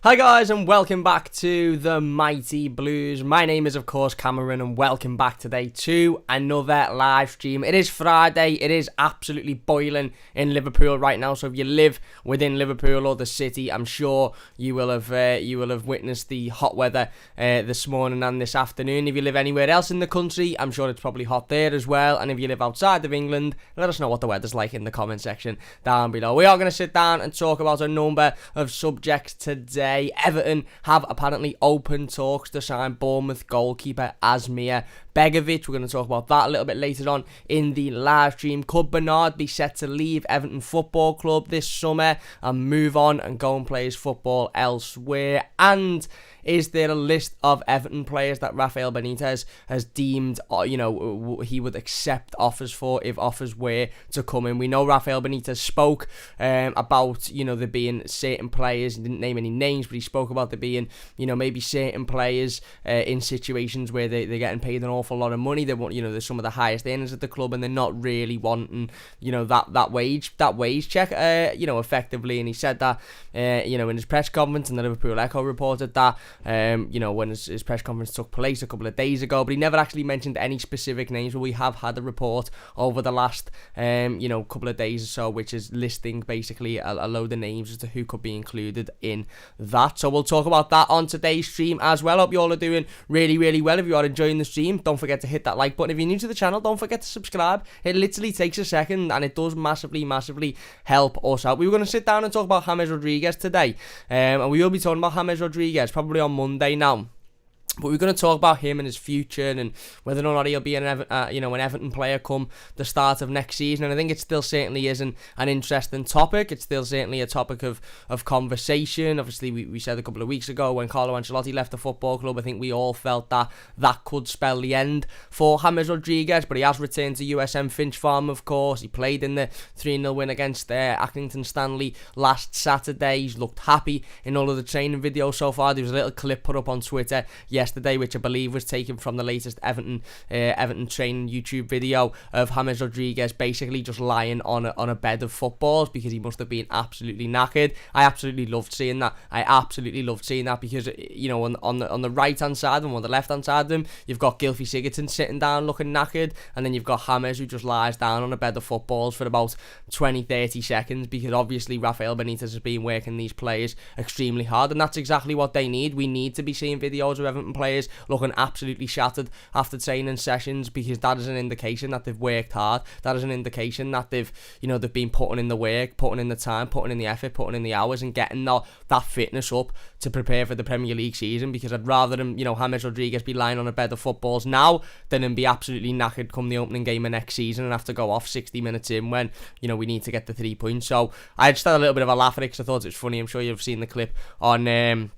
Hi guys and welcome back to the Mighty Blues. My name is of course Cameron and welcome back today to another live stream. It is Friday, it is absolutely boiling in Liverpool right now, so if you live within Liverpool or the city, I'm sure you will have witnessed the hot weather this morning and this afternoon. If you live anywhere else in the country, I'm sure it's probably hot there as well, and if you live outside of England, let us know what the weather's like in the comment section down below. We are going to sit down and talk about a number of subjects today. Everton have apparently opened talks to sign Bournemouth goalkeeper Asmir. Begović, we're going to talk about that a little bit later on in the live stream. Could Bernard be set to leave Everton Football Club this summer and move on and go and play his football elsewhere? And is there a list of Everton players that Rafael Benitez has deemed, he would accept offers for if offers were to come in? We know Rafael Benitez spoke about, there being certain players. He didn't name any names, but he spoke about there being, maybe certain players in situations where they're getting paid an awful lot of money. They want, they're some of the highest earners at the club, and they're not really wanting, that wage check, effectively. And he said that, in his press conference, and the Liverpool Echo reported that. When his press conference took place a couple of days ago, but he never actually mentioned any specific names. But we have had a report over the last couple of days or so, which is listing basically a load of names as to who could be included in that. So we'll talk about that on today's stream as well. Hope you all are doing really, really well. If you are enjoying the stream, don't forget to hit that like button. If you're new to the channel, don't forget to subscribe. It literally takes a second, and it does massively help us out. We were going to sit down and talk about James Rodriguez today, and we will be talking about James Rodriguez probably on Monday now. But we're going to talk about him and his future and whether or not he'll be an Everton player come the start of next season. And I think it still certainly is an interesting topic. It's still certainly a topic of conversation. Obviously, we said a couple of weeks ago when Carlo Ancelotti left the football club, I think we all felt that could spell the end for James Rodriguez. But he has returned to USM Finch Farm, of course. He played in the 3-0 win against Accrington Stanley last Saturday. He's looked happy in all of the training videos so far. There was a little clip put up on Twitter yesterday, which I believe was taken from the latest Everton training YouTube video of James Rodriguez basically just lying on a bed of footballs because he must have been absolutely knackered. I absolutely loved seeing that. Because on the right hand side and on the left hand side of him, you've got Gylfi Sigurdsson sitting down looking knackered, and then you've got James who just lies down on a bed of footballs for about 20-30 seconds because obviously Rafael Benitez has been working these players extremely hard, and that's exactly what they need. We need to be seeing videos of Everton players looking absolutely shattered after training sessions, because that is an indication that they've worked hard. That is an indication that they've been putting in the work, putting in the time, putting in the effort, putting in the hours, and getting that fitness up to prepare for the Premier League season. Because I'd rather him, James Rodriguez be lying on a bed of footballs now than him be absolutely knackered come the opening game of next season and have to go off 60 minutes in when we need to get the 3 points. So I just had a little bit of a laugh at it because I thought it was funny. I'm sure you've seen the clip on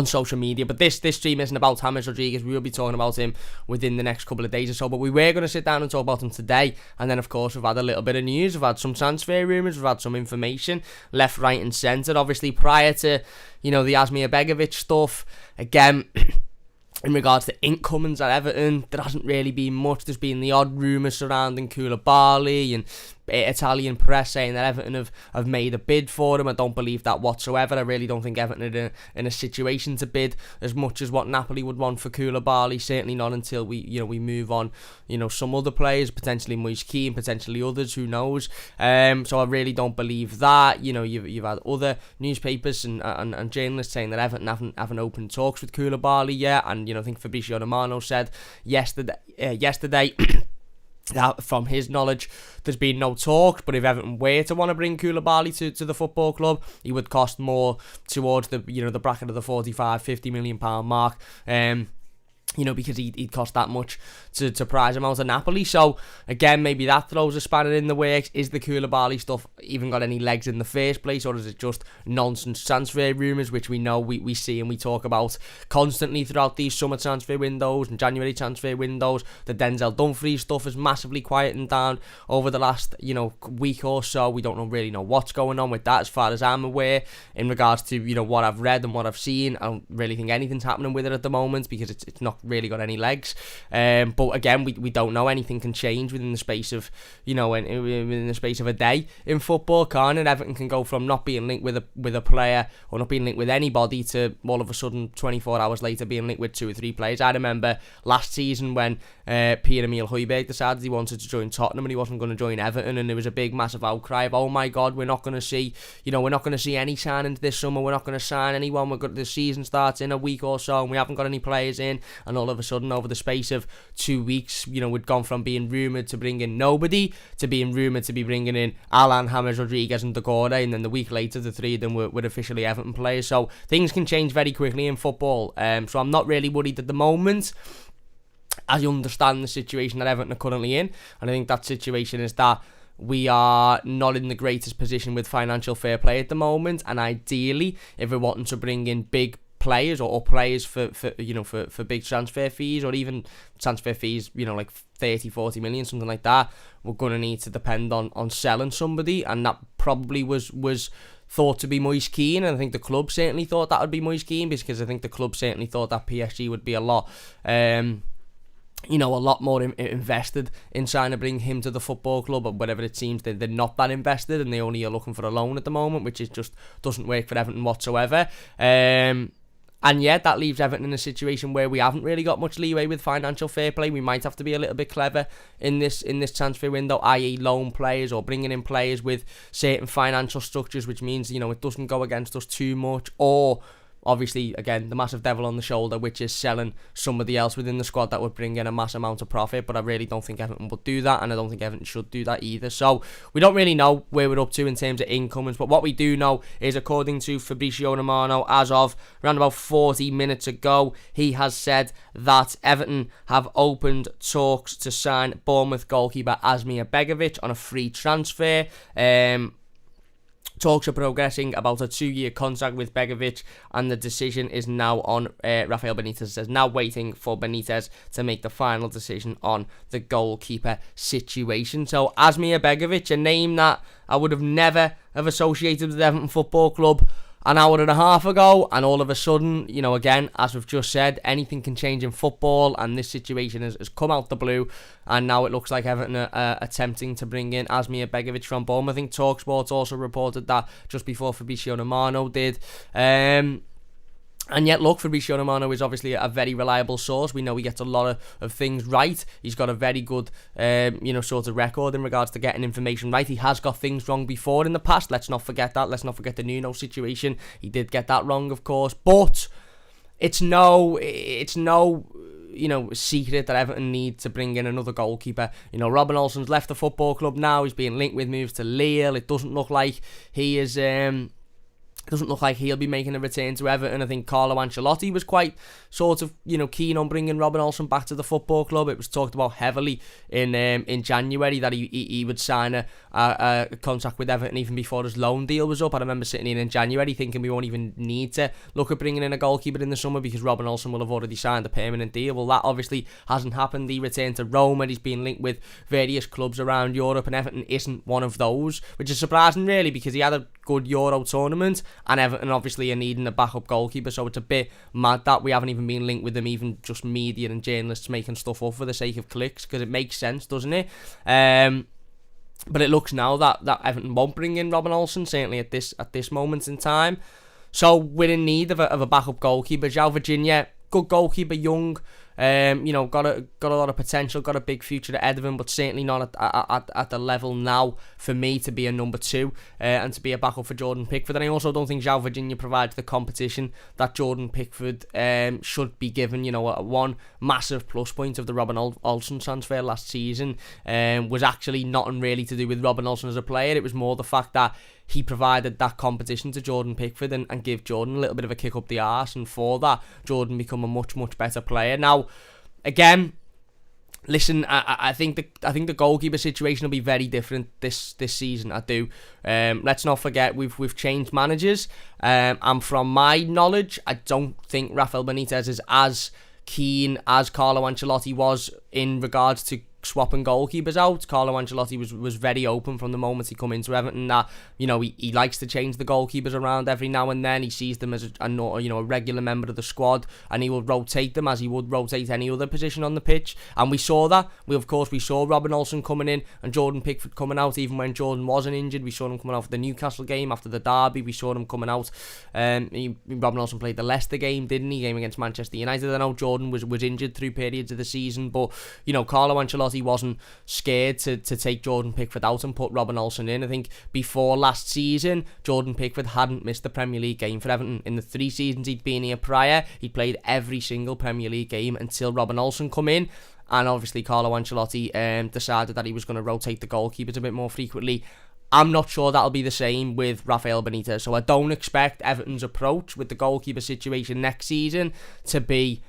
social media, but this stream isn't about James Rodriguez. We will be talking about him within the next couple of days or so, but we were going to sit down and talk about him today. And then of course we've had a little bit of news, we've had some transfer rumours, we've had some information left, right and centre. Obviously prior to the Asmir Begović stuff, again, in regards to incomings at Everton, there hasn't really been much. There's been the odd rumours surrounding Koulibaly and Italian press saying that Everton have made a bid for him. I don't believe that whatsoever. I really don't think Everton are in a situation to bid as much as what Napoli would want for Koulibaly. Certainly not until we move on, some other players, potentially Moise Kean, potentially others, who knows. So I really don't believe that. You've had other newspapers and journalists saying that Everton haven't opened talks with Koulibaly yet, and I think Fabrizio Romano said yesterday that from his knowledge there's been no talk, but if Everton were to want to bring Koulibaly to the football club, he would cost more towards the the bracket of the 45-50 million pound mark. Because he'd cost that much to prize him out of Napoli. So again, maybe that throws a spanner in the works. Is the Koulibaly stuff even got any legs in the first place, or is it just nonsense transfer rumours, which we know we see and we talk about constantly throughout these summer transfer windows and January transfer windows? The Denzel Dumfries stuff is massively quieting down over the last week or so. We don't really know what's going on with that as far as I'm aware. In regards to what I've read and what I've seen, I don't really think anything's happening with it at the moment, because it's not really got any legs. But again, we don't know. Anything can change within the space of, within the space of a day in football, can't it? Everton can go from not being linked with a player or not being linked with anybody to all of a sudden 24 hours later being linked with 2 or 3 players. I remember last season when Pierre-Emile Højbjerg decided he wanted to join Tottenham and he wasn't going to join Everton, and there was a big massive outcry of, oh my god, we're not going to see any signings this summer, we're not going to sign anyone, the season starts in a week or so and we haven't got any players in. And all of a sudden, over the space of 2 weeks, we'd gone from being rumoured to bring in nobody to being rumoured to be bringing in Alan, James Rodriguez and De Gorde, and then the week later the 3 of them were officially Everton players. So things can change very quickly in football, so I'm not really worried at the moment. I understand the situation that Everton are currently in, and I think that situation is that we are not in the greatest position with financial fair play at the moment, and ideally, if we're wanting to bring in big players or players for big transfer fees, or even transfer fees, like 30-40 million, something like that, we're going to need to depend on selling somebody, and that probably was thought to be Moise Kean, and I think the club certainly thought that would be Moise Kean, because I think the club certainly thought that PSG would be a lot a lot more invested in trying to bring him to the football club, but whatever it seems, they're not that invested, and they only are looking for a loan at the moment, which is just doesn't work for Everton whatsoever. And yet that leaves Everton in a situation where we haven't really got much leeway with financial fair play. We might have to be a little bit clever in this transfer window, i.e. loan players or bringing in players with certain financial structures, which means, it doesn't go against us too much, or obviously, again, the massive devil on the shoulder, which is selling somebody else within the squad that would bring in a mass amount of profit. But I really don't think Everton would do that, and I don't think Everton should do that either. So we don't really know where we're up to in terms of incomings, but what we do know is, according to Fabrizio Romano, as of around about 40 minutes ago, he has said that Everton have opened talks to sign Bournemouth goalkeeper Asmir Begović on a free transfer. Talks are progressing about a 2-year contract with Begović, and the decision is now on. Rafael Benitez says now waiting for Benitez to make the final decision on the goalkeeper situation. So Asmir Begović, a name that I would have never have associated with Everton Football Club an hour and a half ago, and all of a sudden, again, as we've just said, anything can change in football, and this situation has come out the blue, and now it looks like Everton are attempting to bring in Asmir Begović from Bournemouth. I think TalkSport also reported that just before Fabrizio Romano did. And yet, look, Fabrizio Romano is obviously a very reliable source. We know he gets a lot of things right. He's got a very good, sort of record in regards to getting information right. He has got things wrong before in the past. Let's not forget that. Let's not forget the Nuno situation. He did get that wrong, of course. But it's no secret that Everton need to bring in another goalkeeper. Robin Olsen's left the football club now. He's being linked with moves to Lille. It doesn't look like he is. Doesn't look like he'll be making a return to Everton. I think Carlo Ancelotti was quite sort of, keen on bringing Robin Olsen back to the football club. It was talked about heavily in January that he would sign a contract with Everton even before his loan deal was up. I remember sitting in January thinking we won't even need to look at bringing in a goalkeeper in the summer because Robin Olsen will have already signed a permanent deal. Well, that obviously hasn't happened. He returned to Roma. He's been linked with various clubs around Europe, and Everton isn't one of those, which is surprising really, because he had a good Euro tournament, and Everton obviously are needing a backup goalkeeper, so it's a bit mad that we haven't even been linked with them, even just media and journalists making stuff up for the sake of clicks, because it makes sense, doesn't it? But it looks now that Everton won't bring in Robin Olsen, certainly at this moment in time. So we're in need of a backup goalkeeper. João Virginia, good goalkeeper, young, got a lot of potential, got a big future at Everton, but certainly not at the level now for me to be a number 2 and to be a backup for Jordan Pickford. And I also don't think João Virginia provides the competition that Jordan Pickford should be given. One massive plus point of the Robin Olsen transfer last season was actually nothing really to do with Robin Olsen as a player. It was more the fact that he provided that competition to Jordan Pickford and give Jordan a little bit of a kick up the arse, and for that, Jordan become a much, much better player. Now, again, listen, I think the goalkeeper situation will be very different this season. I do. Let's not forget we've changed managers, and from my knowledge, I don't think Rafael Benitez is as keen as Carlo Ancelotti was in regards to swapping goalkeepers out. Carlo Ancelotti was very open from the moment he come into Everton that, you know, he likes to change the goalkeepers around every now and then. He sees them as a regular member of the squad, and he will rotate them as he would rotate any other position on the pitch. And we saw that. We saw Robin Olsen coming in and Jordan Pickford coming out even when Jordan wasn't injured. We saw him coming out for the Newcastle game after the derby. We saw him coming out. Robin Olsen played the Leicester game, didn't he? Game against Manchester United. I know Jordan was injured through periods of the season, but, you know, Carlo Ancelotti wasn't scared to take Jordan Pickford out and put Robin Olsen in. I think before last season, Jordan Pickford hadn't missed the Premier League game for Everton. In the 3 seasons he'd been here prior, he'd played every single Premier League game until Robin Olsen come in. And obviously Carlo Ancelotti decided that he was going to rotate the goalkeepers a bit more frequently. I'm not sure that'll be the same with Rafael Benitez, so I don't expect Everton's approach with the goalkeeper situation next season to be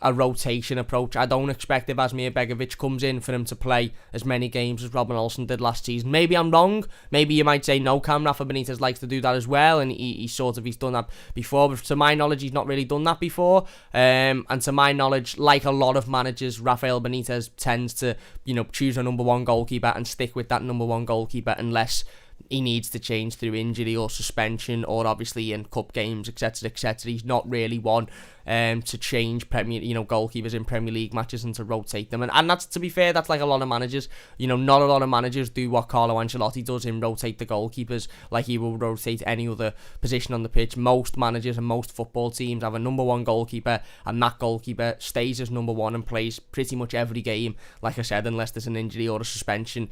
a rotation approach. I don't expect if Asmir Begović comes in for him to play as many games as Robin Olsen did last season. Maybe I'm wrong. Maybe you might say no, Cam. Rafa Benitez likes to do that as well, and he's done that before. But to my knowledge, he's not really done that before. And to my knowledge, like a lot of managers, Rafael Benitez tends to, you know, choose a number one goalkeeper and stick with that number one goalkeeper unless he needs to change through injury or suspension, or obviously in cup games, etc., etc. He's not really one to change goalkeepers in Premier League matches and to rotate them. And that's, to be fair, that's like a lot of managers. You know, not a lot of managers do what Carlo Ancelotti does in rotate the goalkeepers like he will rotate any other position on the pitch. Most managers and most football teams have a number one goalkeeper, and that goalkeeper stays as number one and plays pretty much every game, like I said, unless there's an injury or a suspension.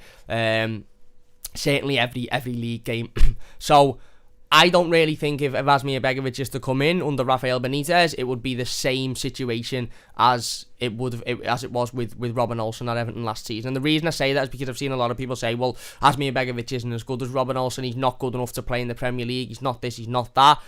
Certainly every league game. So I don't really think if Asmir Begović is to come in under Rafael Benitez, it would be the same situation as it was with Robin Olsen at Everton last season. And the reason I say that is because I've seen a lot of people say, well, Asmir Begović isn't as good as Robin Olsen. He's not good enough to play in the Premier League. He's not this, he's not that.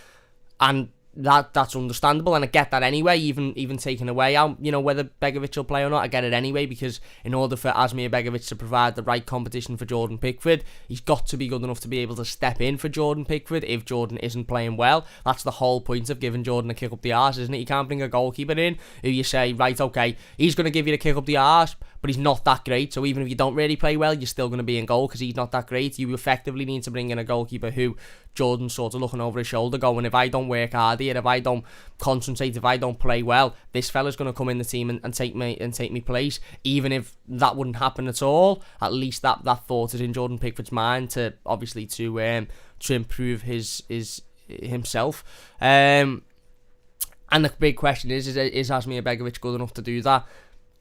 And that's understandable, and I get that anyway, even taking away out, you know, whether Begović will play or not. I get it anyway, because in order for Asmir Begović to provide the right competition for Jordan Pickford, he's got to be good enough to be able to step in for Jordan Pickford if Jordan isn't playing well. That's the whole point of giving Jordan a kick up the arse, isn't it? You can't bring a goalkeeper in who you say, right, okay, he's going to give you the kick up the arse, but he's not that great, so even if you don't really play well, you're still going to be in goal because he's not that great. You effectively need to bring in a goalkeeper who Jordan's sort of looking over his shoulder going, if I don't work hard here, if I don't concentrate, if I don't play well, this fella's going to come in the team and take me place. Even if that wouldn't happen at all, at least that thought is in Jordan Pickford's mind to improve himself. And the big question is Asmir Begović good enough to do that?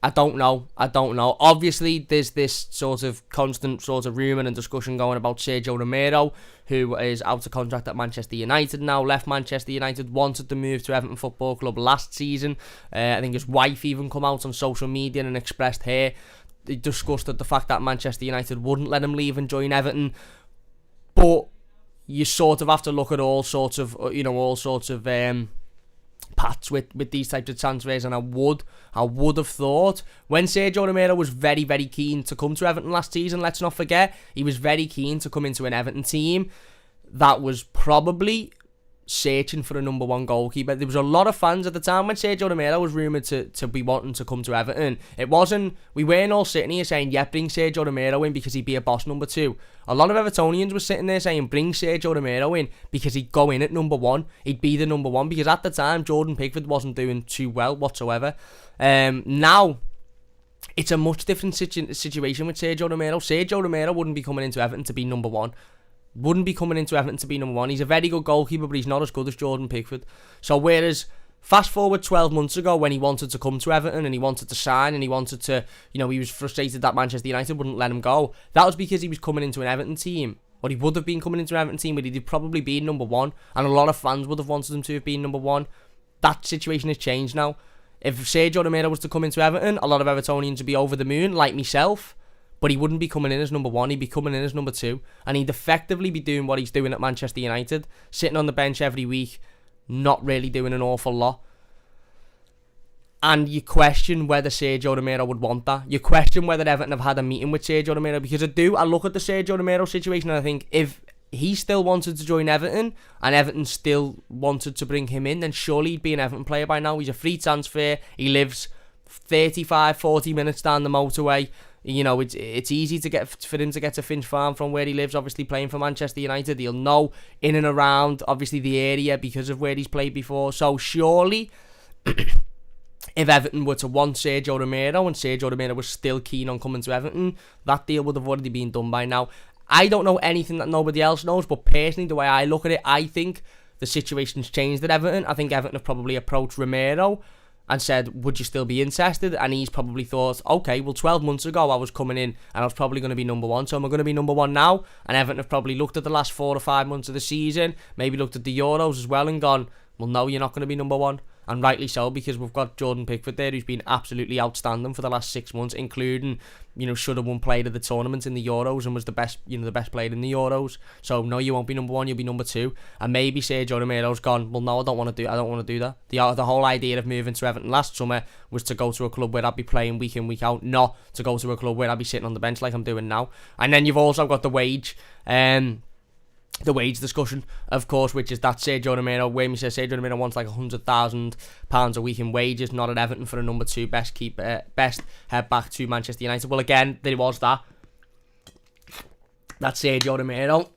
I don't know. Obviously, there's this sort of constant sort of rumour and discussion going about Sergio Romero, who is out of contract at Manchester United now, left Manchester United, wanted to move to Everton Football Club last season. I think his wife even come out on social media and expressed her disgust at the fact that Manchester United wouldn't let him leave and join Everton. But you sort of have to look at all sorts of paths with these types of transfers, and I would have thought when Sergio Romero was very, very keen to come to Everton last season, let's not forget, he was very keen to come into an Everton team that was probably searching for a number one goalkeeper. There was a lot of fans at the time when Sergio Romero was rumoured to be wanting to come to Everton. We weren't all sitting here saying, yeah, bring Sergio Romero in because he'd be a boss number two. A lot of Evertonians were sitting there saying, bring Sergio Romero in because he'd go in at number one. He'd be the number one, because at the time Jordan Pickford wasn't doing too well whatsoever. Now it's a much different situation with Sergio Romero. Sergio Romero wouldn't be coming into Everton to be number one. He's a very good goalkeeper, but he's not as good as Jordan Pickford. So whereas fast forward 12 months ago when he wanted to come to Everton and he wanted to sign and he wanted to, he was frustrated that Manchester United wouldn't let him go. That was because he was coming into an Everton team, or he would have been coming into an Everton team, but he'd probably been number one, and a lot of fans would have wanted him to have been number one. That situation has changed now. If Sergio Romero was to come into Everton, a lot of Evertonians would be over the moon, like myself. But he wouldn't be coming in as number one, he'd be coming in as number two. And he'd effectively be doing what he's doing at Manchester United, sitting on the bench every week, not really doing an awful lot. And you question whether Sergio Romero would want that. You question whether Everton have had a meeting with Sergio Romero, because I look at the Sergio Romero situation and I think if he still wanted to join Everton and Everton still wanted to bring him in, then surely he'd be an Everton player by now. He's a free transfer, he lives 35-40 minutes down the motorway. It's easy for him to get to Finch Farm from where he lives, obviously playing for Manchester United. He'll know in and around, obviously, the area because of where he's played before. So surely, if Everton were to want Sergio Romero and Sergio Romero was still keen on coming to Everton, that deal would have already been done by now. I don't know anything that nobody else knows, but personally, the way I look at it, I think the situation's changed at Everton. I think Everton have probably approached Romero and said, would you still be interested? And he's probably thought, okay, well, 12 months ago I was coming in and I was probably going to be number one, so am I going to be number one now? And Everton have probably looked at the last 4 or 5 months of the season, maybe looked at the Euros as well and gone, well, no, you're not going to be number one. And rightly so, because we've got Jordan Pickford there who's been absolutely outstanding for the last 6 months, including, should have won player of the tournament in the Euros and was the best player in the Euros. So no, you won't be number one, you'll be number two. And maybe Sergio Romero's gone, well, no, I don't want to do that. The whole idea of moving to Everton last summer was to go to a club where I'd be playing week in, week out, not to go to a club where I'd be sitting on the bench like I'm doing now. And then you've also got the wage discussion, of course, which is that Sergio Romero, Wayne says Sergio Romero wants like £100,000 a week in wages, not at Everton for a number two best head back to Manchester United. Well, again, there was that Sergio Romero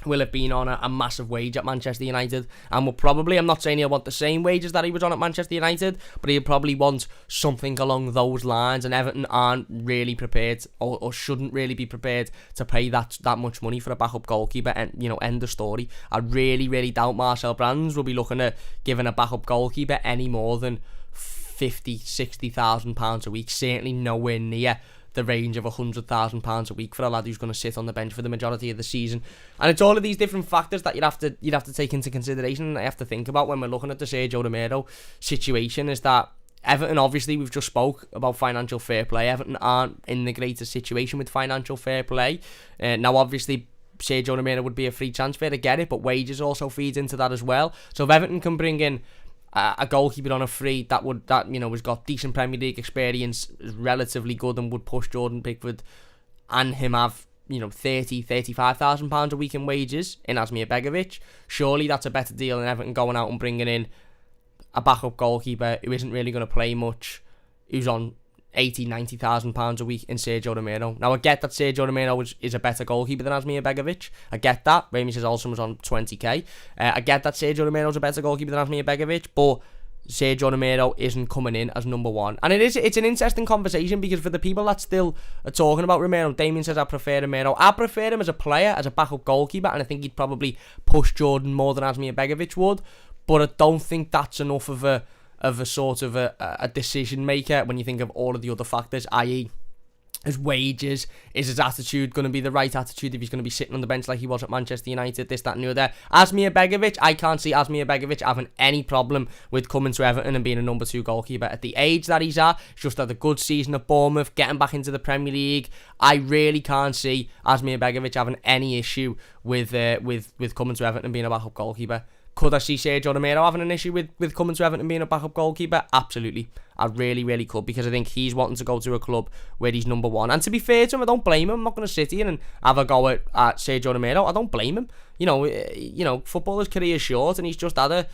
will have been on a massive wage at Manchester United and will probably, I'm not saying he'll want the same wages that he was on at Manchester United, but he'll probably want something along those lines, and Everton aren't really prepared or shouldn't really be prepared to pay that much money for a backup goalkeeper. And end of story. I really doubt Marcel Brands will be looking at giving a backup goalkeeper any more than £50,000-60,000 a week, certainly nowhere near the range of £100,000 a week for a lad who's going to sit on the bench for the majority of the season. And it's all of these different factors that you'd have to take into consideration and I have to think about when we're looking at the Sergio Romero situation. Is that Everton, obviously, we've just spoke about financial fair play. Everton aren't in the greatest situation with financial fair play. Now, obviously, Sergio Romero would be a free transfer, to get it, but wages also feeds into that as well. So if Everton can bring in a goalkeeper on a free that has got decent Premier League experience, is relatively good, and would push Jordan Pickford and him have £30,000-35,000 a week in wages in Asmir Begović, surely that's a better deal than Everton going out and bringing in a backup goalkeeper who isn't really going to play much, who's on £80,000-90,000 a week in Sergio Romero. Now, I get that Sergio Romero is a better goalkeeper than Asmir Begović. I get that. Rami says Olsen was on 20k. I get that Sergio Romero's a better goalkeeper than Asmir Begović, but Sergio Romero isn't coming in as number one. And it's an interesting conversation, because for the people that still are talking about Romero, Damien says I prefer Romero. I prefer him as a player, as a backup goalkeeper, and I think he'd probably push Jordan more than Asmir Begović would. But I don't think that's enough of a sort of a decision maker when you think of all of the other factors, i.e. his wages, is his attitude going to be the right attitude if he's going to be sitting on the bench like he was at Manchester United, this, that and the other. Asmir Begović, I can't see Asmir Begović having any problem with coming to Everton and being a number two goalkeeper at the age that he's at. He's just had a good season at Bournemouth, getting back into the Premier League. I really can't see Asmir Begović having any issue with coming to Everton and being a backup goalkeeper. Could I see Sergio Romero having an issue with coming to Everton and being a backup goalkeeper? Absolutely. I really could, because I think he's wanting to go to a club where he's number one. And to be fair to him, I don't blame him. I'm not going to sit here and have a go at Sergio Romero. I don't blame him. Footballer's career is short, and he's just had a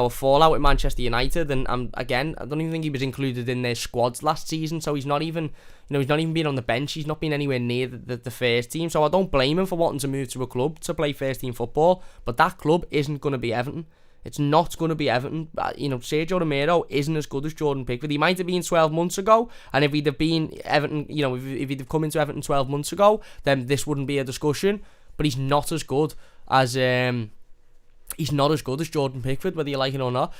fallout with Manchester United, and again, I don't even think he was included in their squads last season, so he's not even been on the bench. He's not been anywhere near the first team, so I don't blame him for wanting to move to a club to play first team football, but that club isn't going to be Everton. It's not going to be Everton. Sergio Romero isn't as good as Jordan Pickford. He might have been 12 months ago, and if he'd have been Everton, if he'd have come into Everton 12 months ago, then this wouldn't be a discussion, but he's not as good as Jordan Pickford, whether you like it or not.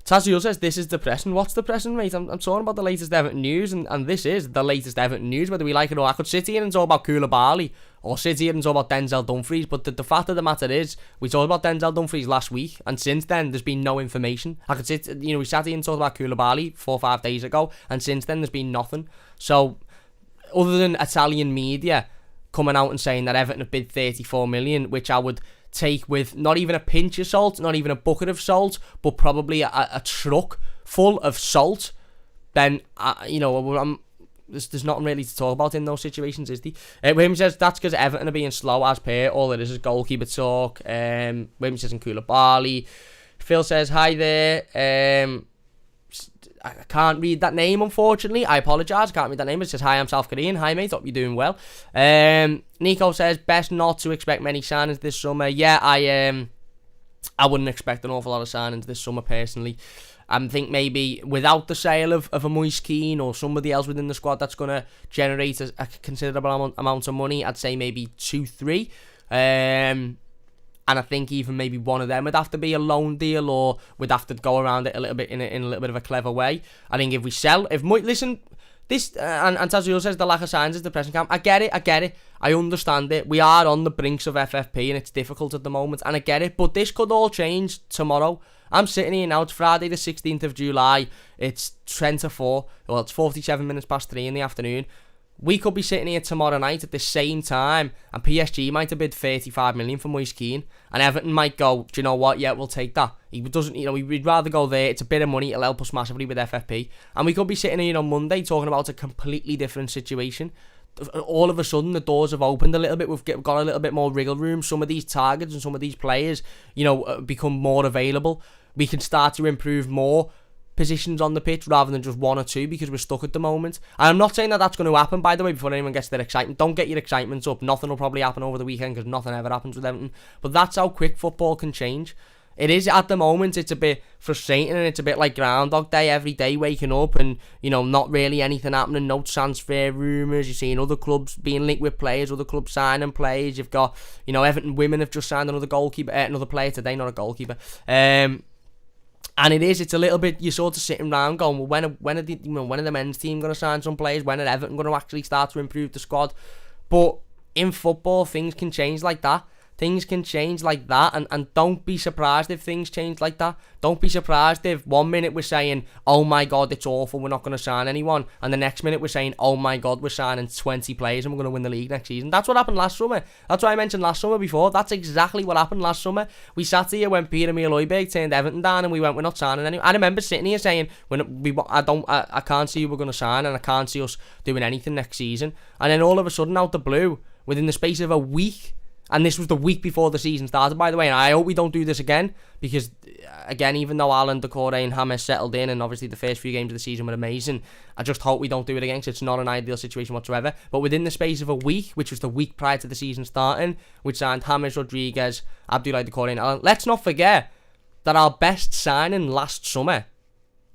Tazio says, this is depressing. What's depressing, mate? I'm talking about the latest Everton news, and this is the latest Everton news, whether we like it or not. I could sit here and talk about Koulibaly, or sit here and talk about Denzel Dumfries, but the fact of the matter is, we talked about Denzel Dumfries last week, and since then, there's been no information. I could sit, we sat here and talked about Koulibaly 4 or 5 days ago, and since then, there's been nothing. So, other than Italian media coming out and saying that Everton have bid 34 million, which I would take with not even a pinch of salt, not even a bucket of salt, but probably a truck full of salt, then there's nothing really to talk about in those situations, is there? William says that's because Everton are being slow as per. All it is goalkeeper talk. William says in Koulibaly. Phil says hi there. I can't read that name, unfortunately. I apologise. I can't read that name. It says, hi, I'm South Korean. Hi, mate. Hope you're doing well. Nico says, best not to expect many signings this summer. Yeah, I wouldn't expect an awful lot of signings this summer, personally. I think maybe without the sale of a Moise Kean or somebody else within the squad that's going to generate a considerable amount of money, I'd say maybe 2-3. And I think even maybe one of them would have to be a loan deal, or would have to go around it a little bit in a little bit of a clever way. I think if we sell, listen, this and Tazul says the lack of signs is depressing camp. I get it. I understand it. We are on the brinks of FFP and it's difficult at the moment, and I get it. But this could all change tomorrow. I'm sitting here now. It's Friday the 16th of July. It's 10 to 4. Well, it's 47 minutes past 3 in the afternoon. We could be sitting here tomorrow night at the same time, and PSG might have bid 35 million for Moise Kean, and Everton might go, do you know what? Yeah, we'll take that. He doesn't, we'd rather go there. It's a bit of money. It'll help us massively with FFP, and we could be sitting here on Monday talking about a completely different situation. All of a sudden, the doors have opened a little bit. We've got a little bit more wriggle room. Some of these targets and some of these players, become more available. We can start to improve more positions on the pitch rather than just one or two, because we're stuck at the moment. And I'm not saying that that's going to happen, by the way, before anyone gets their excitement. Don't get your excitement up. Nothing will probably happen over the weekend, because nothing ever happens with Everton. But that's how quick football can change. It is, at the moment, it's a bit frustrating, and it's a bit like Groundhog Day, every day waking up and, not really anything happening, no transfer rumours. You're seeing other clubs being linked with players, other clubs signing players. You've got, Everton women have just signed another player today, not a goalkeeper. And it's a little bit, you're sort of sitting around going, well, when are the men's team going to sign some players? When are Everton going to actually start to improve the squad? But in football, things can change like that. And don't be surprised if things change like that. Don't be surprised if 1 minute we're saying, oh my God, it's awful, we're not going to sign anyone, and the next minute we're saying, oh my God, we're signing 20 players and we're going to win the league next season. That's what happened last summer. That's why I mentioned last summer before. That's exactly what happened last summer. We sat here when Pierre-Emile Højbjerg turned Everton down, and we went, we're not signing anyone. I remember sitting here saying, I can't see who we're going to sign, and I can't see us doing anything next season. And then all of a sudden, out the blue, within the space of a week, and this was the week before the season started, by the way, and I hope we don't do this again, because, again, even though Alan, Decore and James settled in, and obviously the first few games of the season were amazing, I just hope we don't do it again, because it's not an ideal situation whatsoever. But within the space of a week, which was the week prior to the season starting, we signed James Rodriguez, Abdoulaye Decore and Alan. Let's not forget that our best signing last summer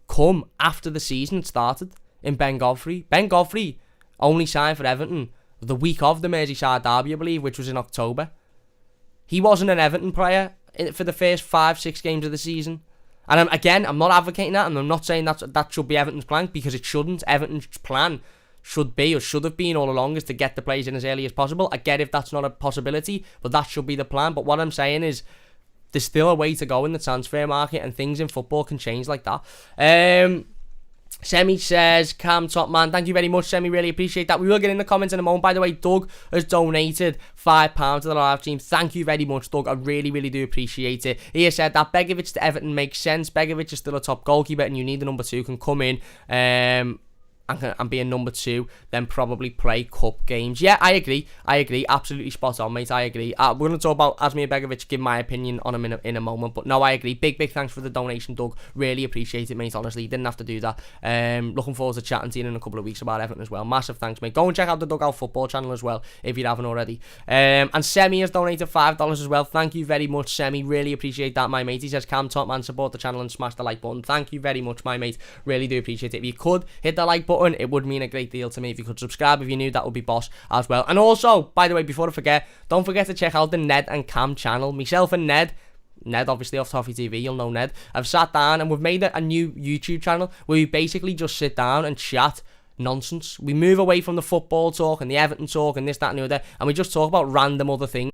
come after the season started in Ben Godfrey. Ben Godfrey only signed for Everton the week of the Merseyside derby, I believe, which was in October. He wasn't an Everton player for the first 5-6 games of the season. And I'm not advocating that, and I'm not saying that should be Everton's plan, because it shouldn't. Everton's plan should be, or should have been all along, is to get the players in as early as possible. I get if that's not a possibility, but that should be the plan. But what I'm saying is, there's still a way to go in the transfer market, and things in football can change like that. Semi says, Cam, top man. Thank you very much, Semi. Really appreciate that. We will get in the comments in a moment. By the way, Doug has donated £5 to the live stream. Thank you very much, Doug. I really, really do appreciate it. He has said that Begović to Everton makes sense. Begović is still a top goalkeeper, and you need a number 2 can come in and be a number 2, then probably play cup games. Yeah, I agree. Absolutely spot on, mate. I agree. We're going to talk about Asmir Begović, give my opinion on him in a moment. But no, I agree. Big thanks for the donation, Doug. Really appreciate it, mate. Honestly, you didn't have to do that. Looking forward to chatting to you in a couple of weeks about Everton as well. Massive thanks, mate. Go and check out the Dugout Football channel as well, if you haven't already. And Semi has donated $5 as well. Thank you very much, Semi. Really appreciate that, my mate. He says, Cam, top man, support the channel and smash the like button. Thank you very much, my mate. Really do appreciate it. If you could hit the like button, it would mean a great deal to me. If you could subscribe if you're new, that would be boss as well. And also, by the way, before I forget, don't forget to check out the Ned and Cam channel. Myself and Ned obviously off Toffee TV, you'll know Ned, I've sat down and we've made a new YouTube channel where we basically just sit down and chat nonsense. We move away from the football talk and the Everton talk and this, that and the other, and we just talk about random other things.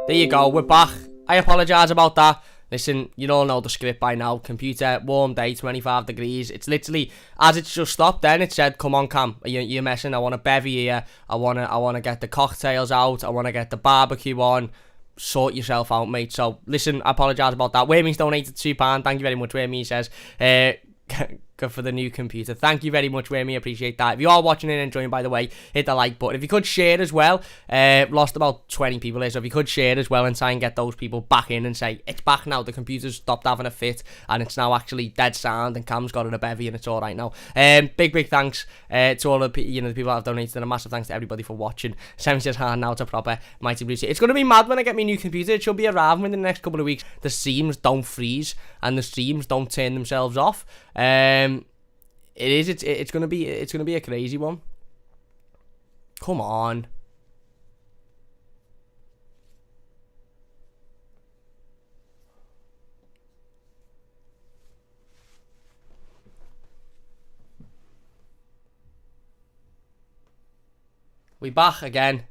There you go, we're back. I apologise about that. Listen, you all know the script by now. Computer, warm day, 25 degrees. It's literally, as it's just stopped then, it said, come on, Cam, you're messing. I want a bevy here. I want to get the cocktails out. I want to get the barbecue on. Sort yourself out, mate. So, listen, I apologise about that. Wayme's donated £2. Thank you very much, Wayme says. for the new computer. Thank you very much, Wayne. Appreciate that. If you are watching and enjoying, by the way, hit the like button. If you could share as well, lost about 20 people here, so if you could share as well and try and get those people back in and say, it's back now, the computer's stopped having a fit, and it's now actually dead sound, and Cam's got it a bevy, and it's all right now. Big thanks to all the people that have donated, and a massive thanks to everybody for watching. Sammy says, now to proper Mighty Blues. It's going to be mad when I get my new computer. It should be arriving within the next couple of weeks. The streams don't freeze, and the streams don't turn themselves off. It's gonna be a crazy one. Come on. We back again.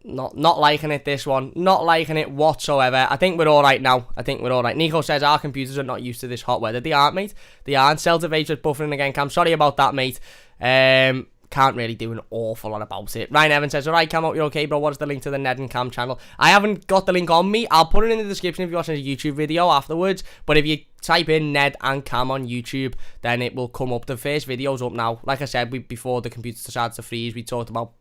Not liking it, this one. Not liking it whatsoever. I think we're alright now. Nico says, our computers are not used to this hot weather. They aren't, mate. They aren't. Celta Vigo's buffering again, Cam. Sorry about that, mate. Can't really do an awful lot about it. Ryan Evans says, alright, Cam, you're okay, bro. What is the link to the Ned and Cam channel? I haven't got the link on me. I'll put it in the description if you're watching a YouTube video afterwards. But if you type in Ned and Cam on YouTube, then it will come up. The first video's up now. Like I said, before the computer decided to freeze, we talked about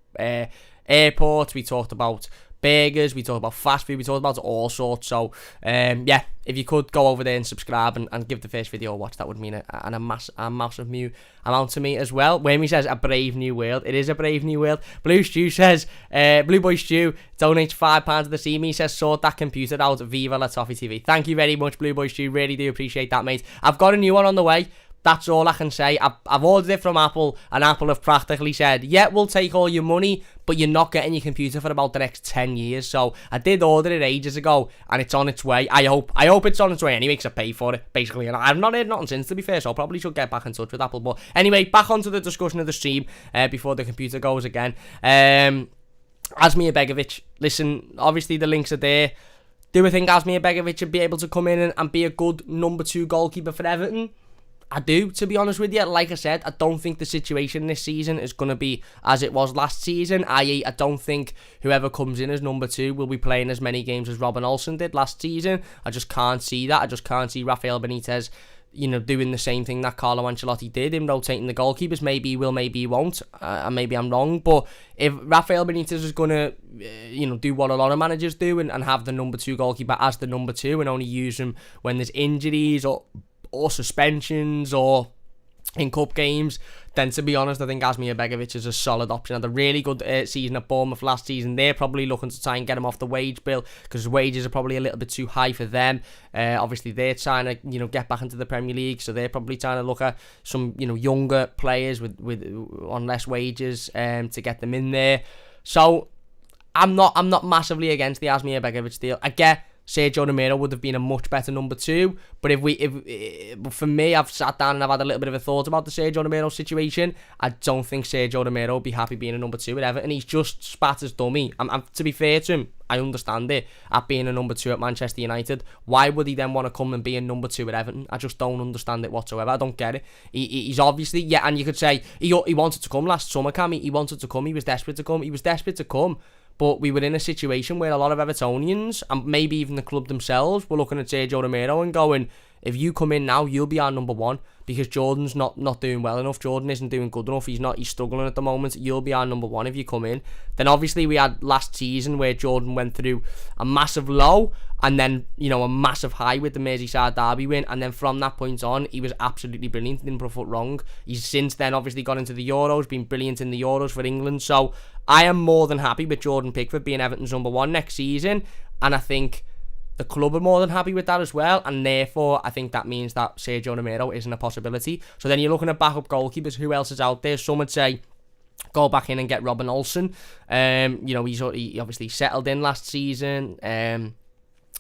airports, we talked about burgers, we talked about fast food, we talked about all sorts. So yeah, if you could go over there and subscribe and give the first video a watch, that would mean a massive amount to me as well. Wayne says, a brave new world. It is a brave new world. Blue Stew says, Blue Boy Stew donates £5 to the scene. He says, sort that computer out. Viva La Toffee TV. Thank you very much, Blue Boy Stew. Really do appreciate that, mate. I've got a new one on the way. That's all I can say. I've ordered it from Apple, and Apple have practically said, yeah, we'll take all your money, but you're not getting your computer for about the next 10 years. So I did order it ages ago, and it's on its way. I hope it's on its way anyway, because I paid for it, basically. And I've not heard nothing since, to be fair, so I probably should get back in touch with Apple. But anyway, back onto the discussion of the stream before the computer goes again. Asmir Begović. Listen, obviously the links are there. Do I think Asmir Begović should be able to come in and be a good number 2 goalkeeper for Everton? I do, to be honest with you. Like I said, I don't think the situation this season is going to be as it was last season, i.e. I don't think whoever comes in as number 2 will be playing as many games as Robin Olsen did last season. I just can't see that. I just can't see Rafael Benitez, doing the same thing that Carlo Ancelotti did in rotating the goalkeepers. Maybe he will, maybe he won't, and maybe I'm wrong. But if Rafael Benitez is going to, do what a lot of managers do and have the number 2 goalkeeper as the number 2 and only use him when there's injuries or suspensions or in cup games, then to be honest, I think Asmir Begović is a solid option. Had a really good season at Bournemouth last season. They're probably looking to try and get him off the wage bill because his wages are probably a little bit too high for them. Obviously, they're trying to get back into the Premier League, so they're probably trying to look at some younger players with on less wages to get them in there. So I'm not massively against the Asmir Begović deal. I get Sergio Romero would have been a much better number 2, but for me, I've sat down and I've had a little bit of a thought about the Sergio Romero situation. I don't think Sergio Romero would be happy being a number 2 at Everton. He's just spat as dummy. To be fair to him, I understand it, at being a number 2 at Manchester United. Why would he then want to come and be a number 2 at Everton? I just don't understand it whatsoever. I don't get it. He's obviously, yeah, and you could say he wanted to come last summer, Cam. He wanted to come. He was desperate to come. But we were in a situation where a lot of Evertonians, and maybe even the club themselves, were looking at Sergio Romero and going, if you come in now, you'll be our number 1 because Jordan's not doing well enough. Jordan isn't doing good enough. He's struggling at the moment. You'll be our number 1 if you come in. Then obviously we had last season where Jordan went through a massive low and then, a massive high with the Merseyside derby win. And then from that point on, he was absolutely brilliant. Didn't put a foot wrong. He's since then obviously got into the Euros, been brilliant in the Euros for England. So I am more than happy with Jordan Pickford being Everton's number 1 next season. And I think the club are more than happy with that as well, and therefore I think that means that Sergio Romero isn't a possibility. So then you're looking at backup goalkeepers. Who else is out there? Some would say go back in and get Robin Olsen. He obviously settled in last season.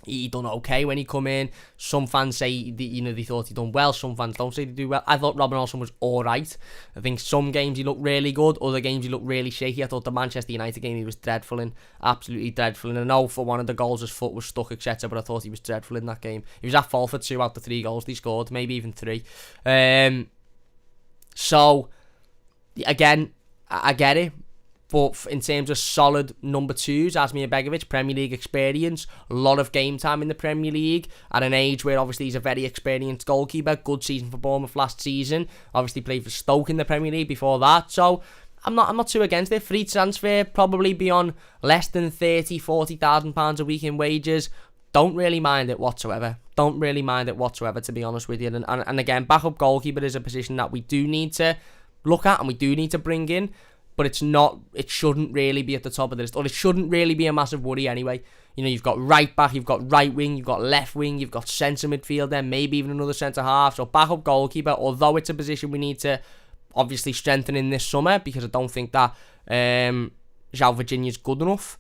He done okay when he come in. Some fans say they thought he done well. Some fans don't say they do well. I thought Robin Olsen was alright. I think some games he looked really good. Other games he looked really shaky. I thought the Manchester United game he was dreadful in. Absolutely dreadful. And I know for one of the goals his foot was stuck, etc. But I thought he was dreadful in that game. He was at fault for 2 out of the 3 goals they scored. Maybe even 3. So, again, I get it. But in terms of solid number twos, Asmir Begović, Premier League experience, a lot of game time in the Premier League, at an age where obviously he's a very experienced goalkeeper. Good season for Bournemouth last season. Obviously played for Stoke in the Premier League before that. So I'm not too against it. Free transfer, probably be on less than £40,000 a week in wages. Don't really mind it whatsoever. Don't really mind it whatsoever, to be honest with you. And again, backup goalkeeper is a position that we do need to look at and we do need to bring in. But it shouldn't really be at the top of the list, or it shouldn't really be a massive worry anyway. You know, you've got right back, you've got right wing, you've got left wing, you've got centre midfielder, maybe even another centre half. So backup goalkeeper, although it's a position we need to obviously strengthen in this summer, because I don't think that João Virginia's good enough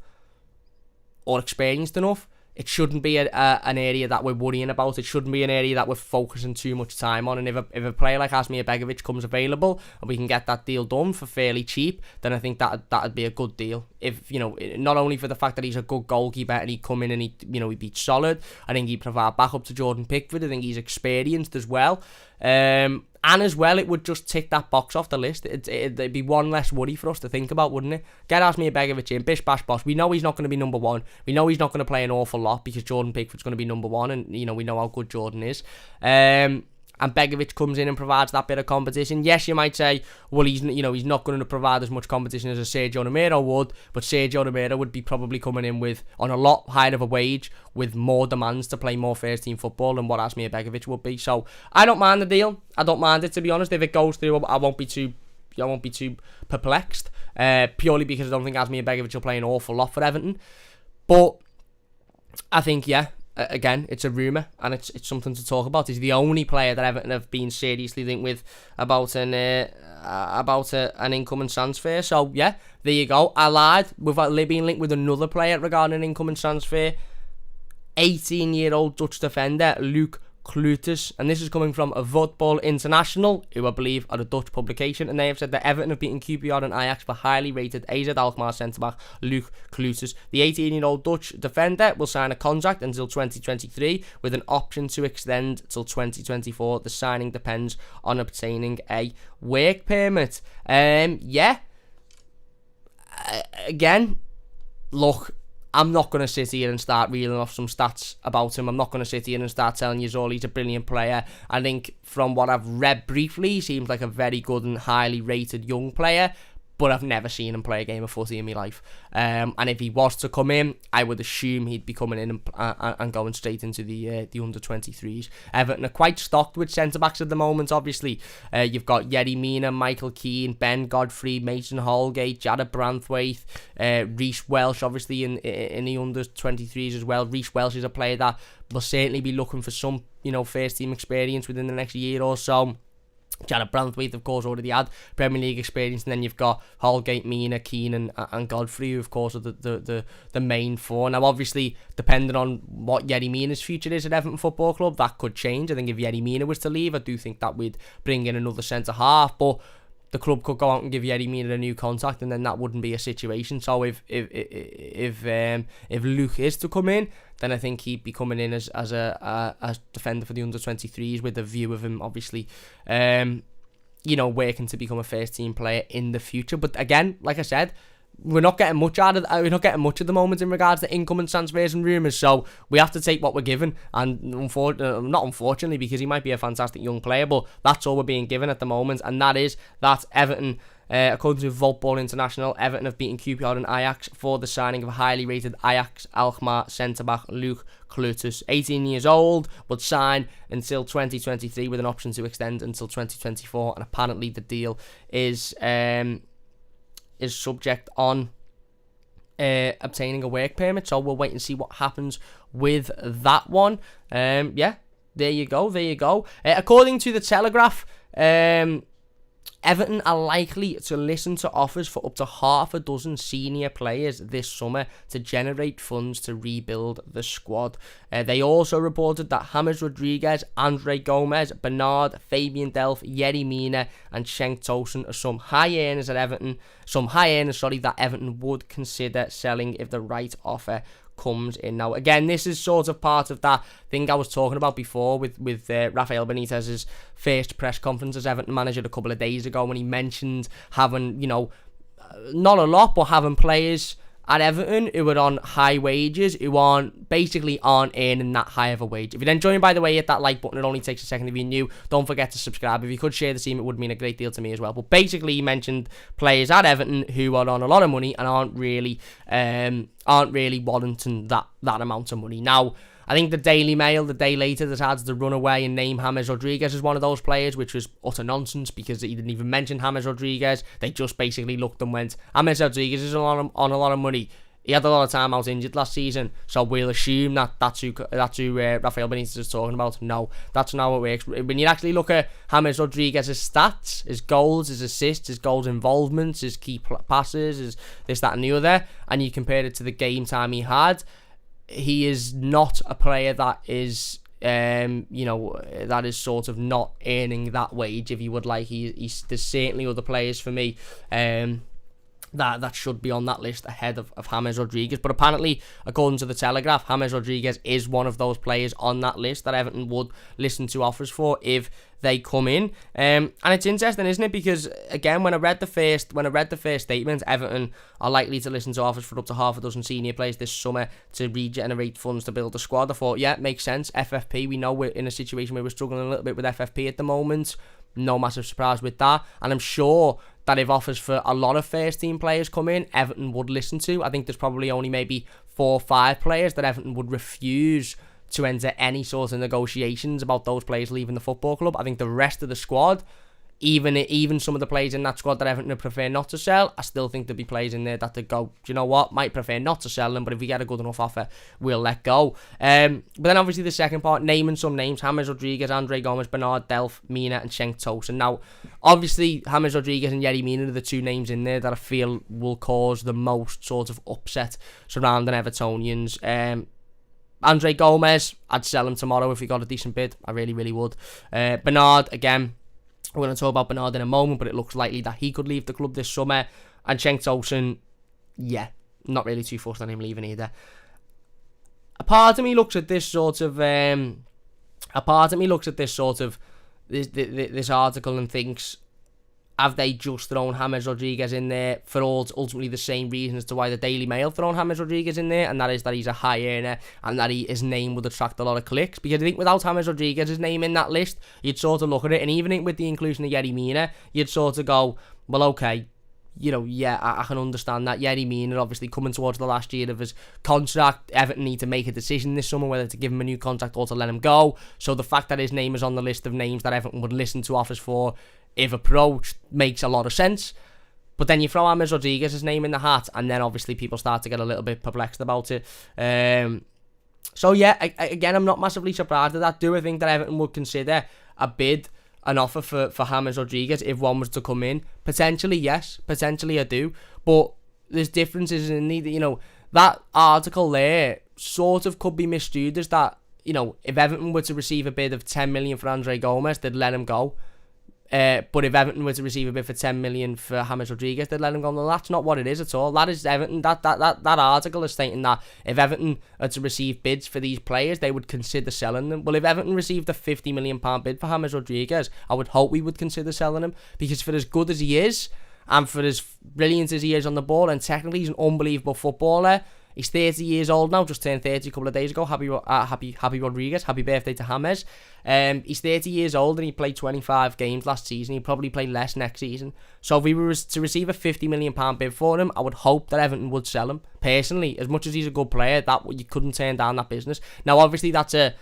or experienced enough. It shouldn't be an area that we're worrying about. It shouldn't be an area that we're focusing too much time on. And if a player like Asmir Begović comes available and we can get that deal done for fairly cheap, then I think that'd be a good deal. If, you know, not only for the fact that he's a good goalkeeper and he'd come in and he'd be solid. I think he'd provide backup to Jordan Pickford. I think he's experienced as well. And as well, it would just tick that box off the list. It'd be one less worry for us to think about, wouldn't it? Get Asmir Begović in, bish bash bosh. We know he's not going to be number one. We know he's not going to play an awful lot because Jordan Pickford's going to be number one, and you know we know how good Jordan is. And Begović comes in and provides that bit of competition. Yes, you might say, well, he's not going to provide as much competition as a Sergio Romero would, but Sergio Romero would be probably coming in on a lot higher of a wage, with more demands to play more first team football than what Asmir Begović would be. So I don't mind the deal. I don't mind it, to be honest. If it goes through, I won't be too perplexed. Purely because I don't think Asmir Begović will play an awful lot for Everton. But I think, yeah. Again, it's a rumour and it's something to talk about. He's the only player that Everton have been seriously linked with about an incoming transfer. So yeah, there you go. I lied. We've been linked with another player regarding an incoming transfer. 18-year-old Dutch defender Luc Klutus, and this is coming from a Voetbal International, who I believe are a Dutch publication, and they have said that Everton have beaten QPR and Ajax for highly rated AZ Alkmaar centre-back Luc Klutus. The 18-year-old Dutch defender will sign a contract until 2023 with an option to extend till 2024. The signing depends on obtaining a work permit. Again, look, I'm not going to sit here and start reeling off some stats about him. I'm not going to sit here and start telling you all he's a brilliant player. I think from what I've read briefly, he seems like a very good and highly rated young player, but I've never seen him play a game of footy in my life. And if he was to come in, I would assume he'd be coming in and going straight into the under-23s. Everton are quite stocked with centre-backs at the moment, obviously. You've got Yerry Mina, Michael Keane, Ben Godfrey, Mason Holgate, Jared Branthwaite, Reece Welsh, obviously, in the under-23s as well. Reece Welsh is a player that will certainly be looking for some, first-team experience within the next year or so. Jared Branthwaite, of course, already had Premier League experience, and then you've got Holgate, Mina, Keane, and Godfrey, who, of course, are the main four. Now, obviously, depending on what Yerry Mina's future is at Everton Football Club, that could change. I think if Yerry Mina was to leave, I do think that we'd bring in another centre half, but the club could go out and give Yerry Mina a new contract, and then that wouldn't be a situation. So if Luke is to come in, then I think he'd be coming in as a defender for the under-23s, with the view of him, obviously, working to become a first-team player in the future. But again, like I said, we're not getting much at the moment in regards to incoming transfers and rumours, so we have to take what we're given. And not unfortunately, because he might be a fantastic young player, but that's all we're being given at the moment, and that is that Everton, according to Voetbal International, Everton have beaten QPR and Ajax for the signing of a highly rated Ajax Alkmaar centre-back Luc Klutus. 18 years old, would sign until 2023 with an option to extend until 2024, and apparently the deal is subject on obtaining a work permit, so we'll wait and see what happens with that one. There you go. According to the Telegraph, Everton are likely to listen to offers for up to half a dozen senior players this summer to generate funds to rebuild the squad. They also reported that James Rodriguez, Andre Gomez, Bernard, Fabian Delph, Yerry Mina and Cenk Tosun are some high earners that Everton would consider selling if the right offer comes in. Now, again, this is sort of part of that thing I was talking about before with Rafael Benitez's first press conference as Everton manager a couple of days ago, when he mentioned having, not a lot, but having players at Everton who are on high wages, who aren't earning that high of a wage. If you're enjoying, by the way, hit that like button. It only takes a second. If you're new, don't forget to subscribe. If you could share the team, it would mean a great deal to me as well. But basically, he mentioned players at Everton who are on a lot of money and aren't really warranting that amount of money. Now, I think the Daily Mail, the day later, decided to run away and name James Rodriguez as one of those players, which was utter nonsense because he didn't even mention James Rodriguez. They just basically looked and went, James Rodriguez is on a lot of money. He had a lot of time out injured last season, so we'll assume that's who Rafael Benitez is talking about. No, that's not how it works. When you actually look at James Rodriguez's stats, his goals, his assists, his goals involvements, his key passes, his this, that and the other, and you compare it to the game time he had, he is not a player that is, that is sort of not earning that wage, if you would like. There's certainly other players for me that should be on that list ahead of James Rodriguez. But apparently, according to the Telegraph, James Rodriguez is one of those players on that list that Everton would listen to offers for if they come in. And it's interesting, isn't it? Because again, when I read the first statement, Everton are likely to listen to offers for up to half a dozen senior players this summer to regenerate funds to build a squad. I thought, yeah, it makes sense. FFP, we know we're in a situation where we're struggling a little bit with FFP at the moment. No massive surprise with that. And I'm sure that if offers for a lot of first team players come in, Everton would listen to. I think there's probably only maybe 4 or 5 players that Everton would refuse to enter any sort of negotiations about those players leaving the football club. I think the rest of the squad, even some of the players in that squad that Everton would prefer not to sell, I still think there'd be players in there that they'd go, do you know what, might prefer not to sell them, but if we get a good enough offer, we'll let go. But then obviously the second part, naming some names: James Rodriguez, Andre Gomes, Bernard, Delph, Mina and Cenk Tosun. Now, obviously, James Rodriguez and Yerry Mina are the 2 names in there that I feel will cause the most sort of upset surrounding Evertonians. Andre Gomes, I'd sell him tomorrow if he got a decent bid. I really, really would. Bernard, again, we're going to talk about Bernard in a moment, but it looks likely that he could leave the club this summer. And Cenk Tosun, yeah, not really too fussed on him leaving either. A part of me looks at this sort of this article and thinks, have they just thrown James Rodriguez in there for ultimately the same reason as to why the Daily Mail thrown James Rodriguez in there, and that is that he's a high earner and that his name would attract a lot of clicks? Because I think without James Rodriguez's name in that list, you'd sort of look at it, and even with the inclusion of Yerry Mina, you'd sort of go, well, okay, I can understand that. Yerry Mina obviously coming towards the last year of his contract. Everton need to make a decision this summer whether to give him a new contract or to let him go. So the fact that his name is on the list of names that Everton would listen to offers for if approached makes a lot of sense. But then you throw James Rodriguez's name in the hat, and then obviously people start to get a little bit perplexed about it. So yeah, again, I'm not massively surprised at that. Do I think that Everton would consider an offer for James Rodriguez if one was to come in? Potentially, yes. Potentially, I do. But there's differences in that article there sort of could be misviewed as that, if Everton were to receive a bid of 10 million for Andre Gomes, they'd let him go. But if Everton were to receive a bid for 10 million for James Rodriguez, they'd let him go. No, that's not what it is at all. That is Everton. That article is stating that if Everton are to receive bids for these players, they would consider selling them. Well, if Everton received a £50 million bid for James Rodriguez, I would hope we would consider selling him, because for as good as he is, and for as brilliant as he is on the ball, and technically he's an unbelievable footballer. He's 30 years old now, just turned 30 a couple of days ago. Happy Rodriguez, happy birthday to James. He's 30 years old and he played 25 games last season. He'll probably play less next season. So if we were to receive a £50 million bid for him, I would hope that Everton would sell him. Personally, as much as he's a good player, that you couldn't turn down that business. Now, obviously, that's an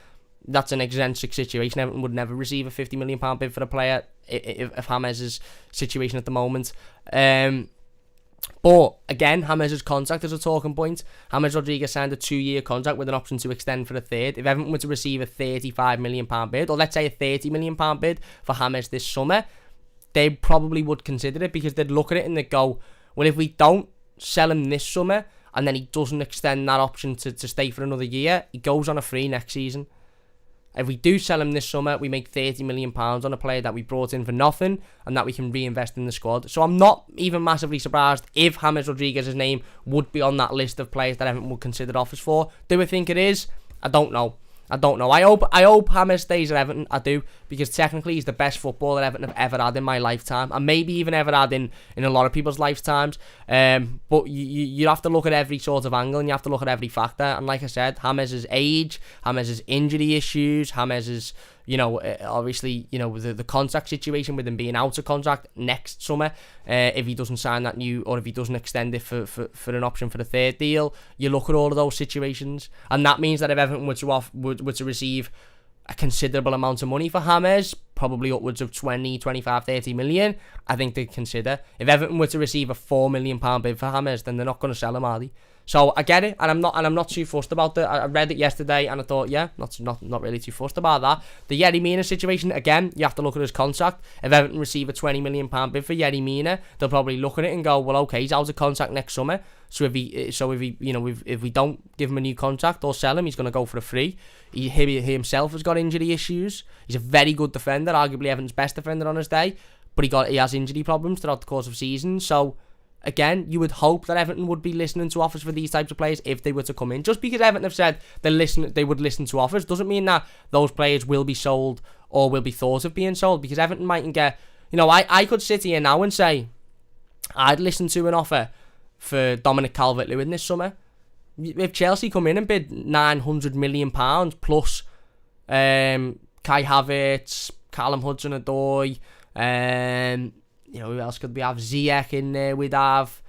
eccentric situation. Everton would never receive a £50 million bid for a player if James' situation at the moment. But again, James' contract is a talking point. James Rodriguez signed a 2-year contract with an option to extend for a third. If Everton were to receive a £35 million bid, or let's say a £30 million bid for James this summer, they probably would consider it, because they'd look at it and they'd go, well, if we don't sell him this summer and then he doesn't extend that option to stay for another year, he goes on a free next season. If we do sell him this summer, we make £30 million on a player that we brought in for nothing and that we can reinvest in the squad. So I'm not even massively surprised if James Rodriguez's name would be on that list of players that Everton would consider offers for. Do I think it is? I don't know. I don't know. I hope James stays at Everton. I do, because technically he's the best footballer Everton have ever had in my lifetime, and maybe even ever had in a lot of people's lifetimes. But you have to look at every sort of angle, and you have to look at every factor. And like I said, James' age, James' injury issues, James' obviously, the contract situation with him being out of contract next summer, if he doesn't sign that new, or if he doesn't extend it for an option for the third deal, you look at all of those situations, and that means that if Everton were to receive a considerable amount of money for James, probably upwards of 20, 25, 30 million, I think they'd consider. If Everton were to receive a £4 million bid for James, then they're not going to sell him, are they? So I get it, and I'm not too fussed about it. I read it yesterday, and I thought, yeah, not really too fussed about that. The Yerry Mina situation, again, you have to look at his contract. If Everton receive a £20 million bid for Yerry Mina, they'll probably look at it and go, well, okay, he's out of contract next summer. So if we don't give him a new contract or sell him, he's going to go for a free. He himself has got injury issues. He's a very good defender, arguably Everton's best defender on his day, but he has injury problems throughout the course of season. So again, you would hope that Everton would be listening to offers for these types of players if they were to come in. Just because Everton have said they would listen to offers doesn't mean that those players will be sold or will be thought of being sold, because Everton mightn't get... I could sit here now and say I'd listen to an offer for Dominic Calvert-Lewin this summer. If Chelsea come in and bid £900 million plus Kai Havertz, Callum Hudson-Odoi, who else could we have? Ziyech in there. We'd have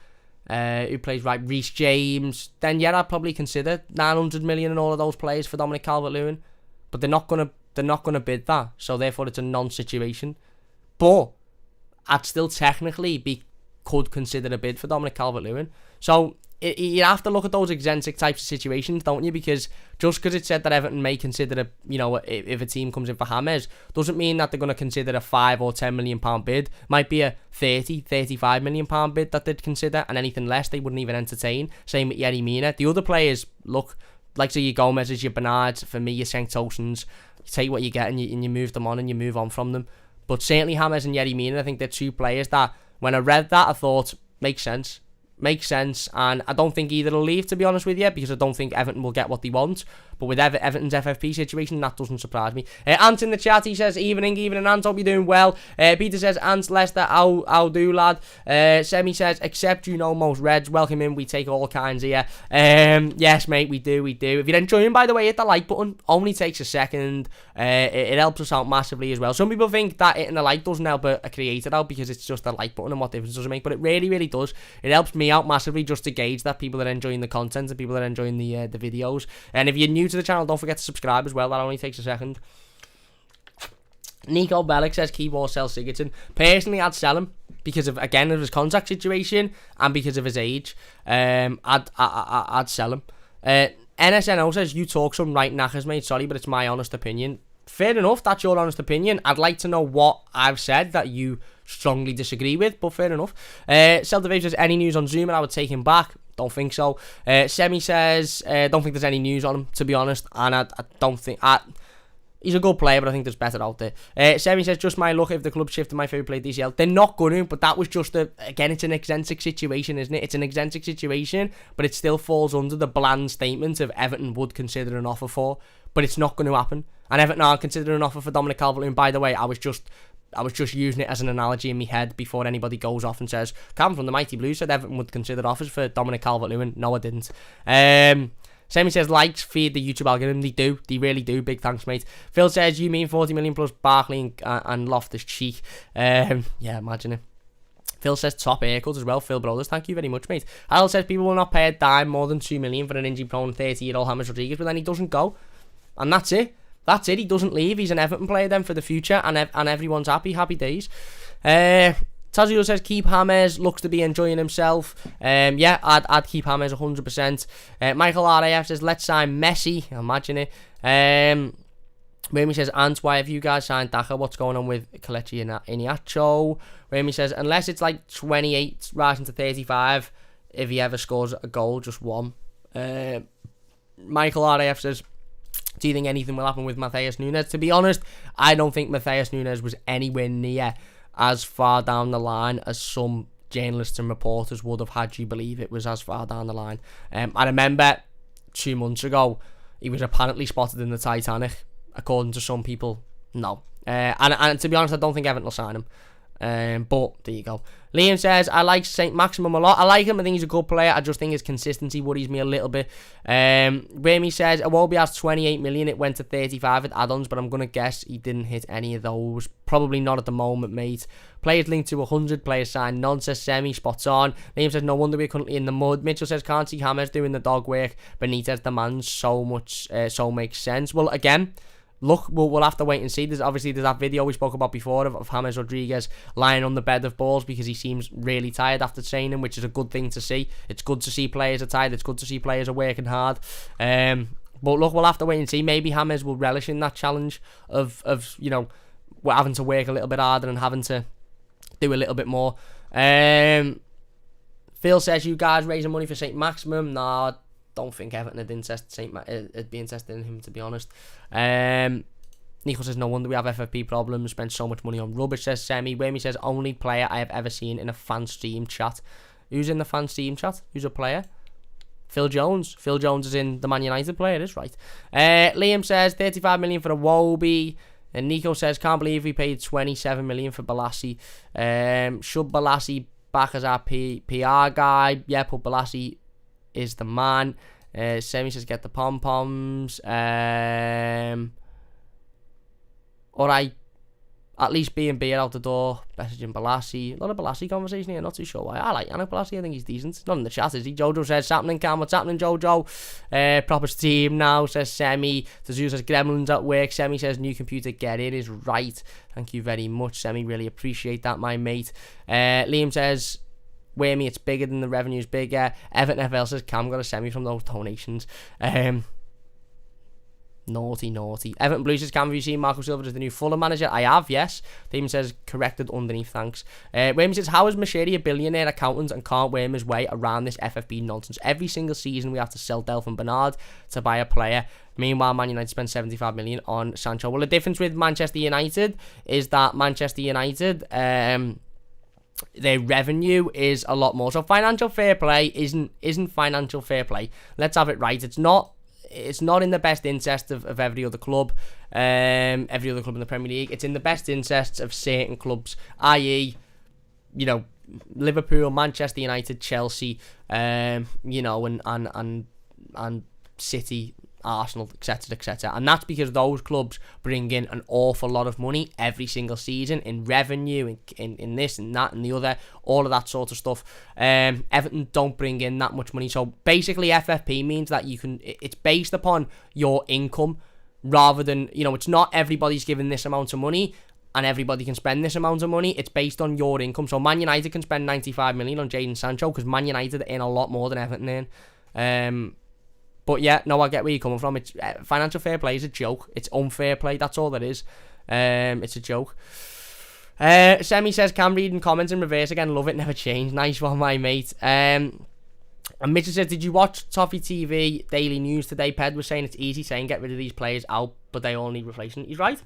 who plays right, Reece James. Then yeah, I'd probably consider 900 million and all of those players for Dominic Calvert-Lewin. But they're not gonna bid that. So therefore, it's a non-situation. But I'd still technically could consider a bid for Dominic Calvert-Lewin. So you have to look at those exentic types of situations, don't you? Because just because it said that Everton may consider if a team comes in for James, doesn't mean that they're going to consider a £5 or £10 million bid. Might be a £30, £35 million bid that they'd consider, and anything less they wouldn't even entertain. Same with Yerry Mina. The other players, look, like say your Gomez's, your Bernards, for me your Sanktosens, you take what you get and you move them on and you move on from them. But certainly James and Yerry Mina, I think they're two players that, when I read that, I thought, makes sense, and I don't think either will leave, to be honest with you, because I don't think Everton will get what they want. But with Everton's FFP situation, that doesn't surprise me. Ant in the chat, he says, evening Ant, hope you're doing well. Peter says, Ant, Leicester, how do, lad? Semi says, except most Reds, welcome in, we take all kinds here. Yes, mate, we do. If you're enjoying, by the way, hit the like button, only takes a second. It helps us out massively as well. Some people think that hitting the like doesn't help a creator out, because it's just a like button and what difference does it make, but it really, really does. It helps me out massively just to gauge that people are enjoying the content and people are enjoying the videos. And if you're new to the channel, don't forget to subscribe as well. That only takes a second. Nico Bellic says keep or sell Sigurdsson. Personally, I'd sell him because of his contract situation and because of his age. I'd sell him. NSNO says you talk some right knackers, mate. Sorry, but it's my honest opinion. Fair enough, that's your honest opinion. I'd like to know what I've said that you strongly disagree with, but fair enough. Celta says, any news on Zuma? I would take him back. Don't think so. Semi says, don't think there's any news on him, to be honest. And I don't think... he's a good player, but I think there's better out there. Semi says, just my luck if the club shifted my favourite player DCL. They're not going to, but that was just again, it's an exentic situation, isn't it? It's an exentic situation, but it still falls under the bland statement of Everton would consider an offer for, but it's not going to happen. And Everton aren't considering an offer for Dominic Calvert-Lewin. By the way, I was just using it as an analogy in my head before anybody goes off and says, Cam from the Mighty Blues said Everton would consider offers for Dominic Calvert-Lewin. No, I didn't. Semi says, likes feed the YouTube algorithm. They do. They really do. Big thanks, mate. Phil says, you mean 40 million plus Barkley and Loftus-Cheek. Yeah, imagine it. Phil says, top haircut as well. Phil Brothers, thank you very much, mate. Harold says, people will not pay a dime more than 2 million for an injury-prone 30-year-old James Rodriguez, but then he doesn't go. And that's it. That's it. He doesn't leave. He's an Everton player then for the future, and everyone's happy. Happy days. Tazio says keep James. Looks to be enjoying himself. Yeah, I'd keep James 100%. Michael RAF says let's sign Messi. Imagine it. Remy says, Ant, why have you guys signed Daka? What's going on with Kelechi and Iheanacho? Remy says, unless it's like 28 rising to 35, if he ever scores a goal, just one. Michael RAF says, do you think anything will happen with Matheus Nunes? To be honest, I don't think Matheus Nunes was anywhere near as far down the line as some journalists and reporters would have had you believe it was as far down the line. I remember 2 months ago, he was apparently spotted in the Titanic, according to some people. No. And to be honest, I don't think Everton will sign him. But there you go. Liam says, I like St. Maximum a lot. I like him. I think he's a good player. I just think his consistency worries me a little bit. Remy says, Iwobi has 28 million. It went to 35 at add-ons, but I'm going to guess he didn't hit any of those. Probably not at the moment, mate. Players linked to 100. Players signed. None says Semi. Spots on. Liam says, no wonder we're currently in the mud. Mitchell says, can't see James doing the dog work. Benitez demands so much, so makes sense. Well, again, look, we'll have to wait and see. There's that video we spoke about before of James Rodriguez lying on the bed of balls because he seems really tired after training, which is a good thing to see. It's good to see players are tired. It's good to see players are working hard. But look, we'll have to wait and see. Maybe James will relish in that challenge of we're having to work a little bit harder and having to do a little bit more. Phil says, you guys raising money for St. Maximum? Nah, don't think Everton would be interested in him, to be honest. Nico says, no wonder we have FFP problems, spend so much money on rubbish, says Semi. Whammy says, only player I have ever seen in a fan stream chat. Who's in the fan stream chat? Who's a player? Phil Jones. Phil Jones is in the Man United player, is right. Liam says, 35 million for a Wobie. And Nico says, can't believe we paid 27 million for Balassi. Should Balassi back as our PR guy? Yeah, but Balassi is the man. Semi says, get the pom-poms. Alright, at least B&B out the door. Messaging Balassi. A lot of Balassi conversation here, not too sure why. I like Yannick Balassi, I think he's decent. Not in the chat, is he? Jojo says, happening, Cam? What's happening, Jojo? Proper team now, says Semi. Tazu says, Gremlins at work. Semi says, new computer, get in, is right. Thank you very much, Semi. Really appreciate that, my mate. Liam says, Whammy, it's bigger than the revenue's bigger. Everton FL says, Cam got a Semi from those donations. Naughty. Everton Blues says, Cam, have you seen Marco Silva as the new Fulham manager? I have, yes. Damon says, corrected underneath, thanks. Whammy says, how is Machedi a billionaire accountant and can't worm his way around this FFP nonsense? Every single season we have to sell Delphin Bernard to buy a player. Meanwhile, Man United spent 75 million on Sancho. Well, the difference with Manchester United is that Manchester United, their revenue is a lot more. So financial fair play isn't financial fair play. Let's have it right. It's not in the best interest of every other club in the Premier League. It's in the best interests of certain clubs, i.e., Liverpool, Manchester United, Chelsea, and City, Arsenal, etc. And that's because those clubs bring in an awful lot of money every single season in revenue, in this and that and the other, all of that sort of stuff. Everton don't bring in that much money. So basically FFP means that it's based upon your income rather than, it's not everybody's given this amount of money and everybody can spend this amount of money. It's based on your income. So Man United can spend 95 million on Jadon Sancho because Man United earn a lot more than Everton earn. But yeah, no, I get where you're coming from. It's financial fair play is a joke. It's unfair play. That's all that is. It's a joke. Semi says, Cam, reading comments in reverse again. Love it. Never change. Nice one, my mate. And Mitchell says, did you watch Toffee TV Daily News today? Ped was saying it's easy saying get rid of these players out, but they all need replacement. He's right.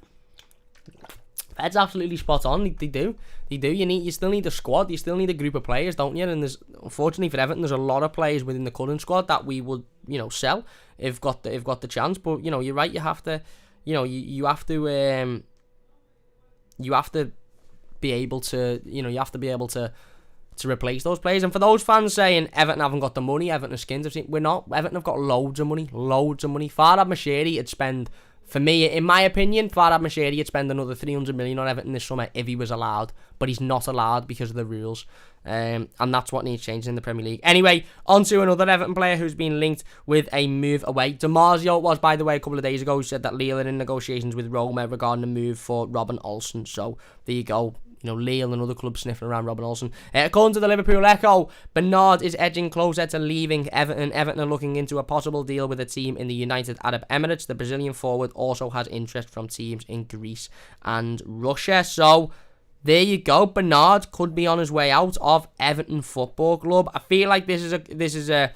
Ped's absolutely spot on. They do. You still need a squad. You still need a group of players, don't you? And unfortunately for Everton, there's a lot of players within the current squad that we would, sell if got the chance. But you're right. You have to, you have to be able to, to replace those players. And for those fans saying Everton haven't got the money, Everton are skins, we're not. Everton have got loads of money. Farhad Mashiri would spend. For me, in my opinion, Farhad Mashiri would spend another 300 million on Everton this summer if he was allowed. But he's not allowed because of the rules. And that's what needs changing in the Premier League. Anyway, on to another Everton player who's been linked with a move away. DiMarzio was, by the way, a couple of days ago, who said that Lille are in negotiations with Roma regarding the move for Robin Olsen. So, there you go. Lille and other clubs sniffing around Robin Olsen. According to the Liverpool Echo, Bernard is edging closer to leaving Everton. Everton are looking into a possible deal with a team in the United Arab Emirates. The Brazilian forward also has interest from teams in Greece and Russia. So, there you go. Bernard could be on his way out of Everton Football Club. I feel like this is a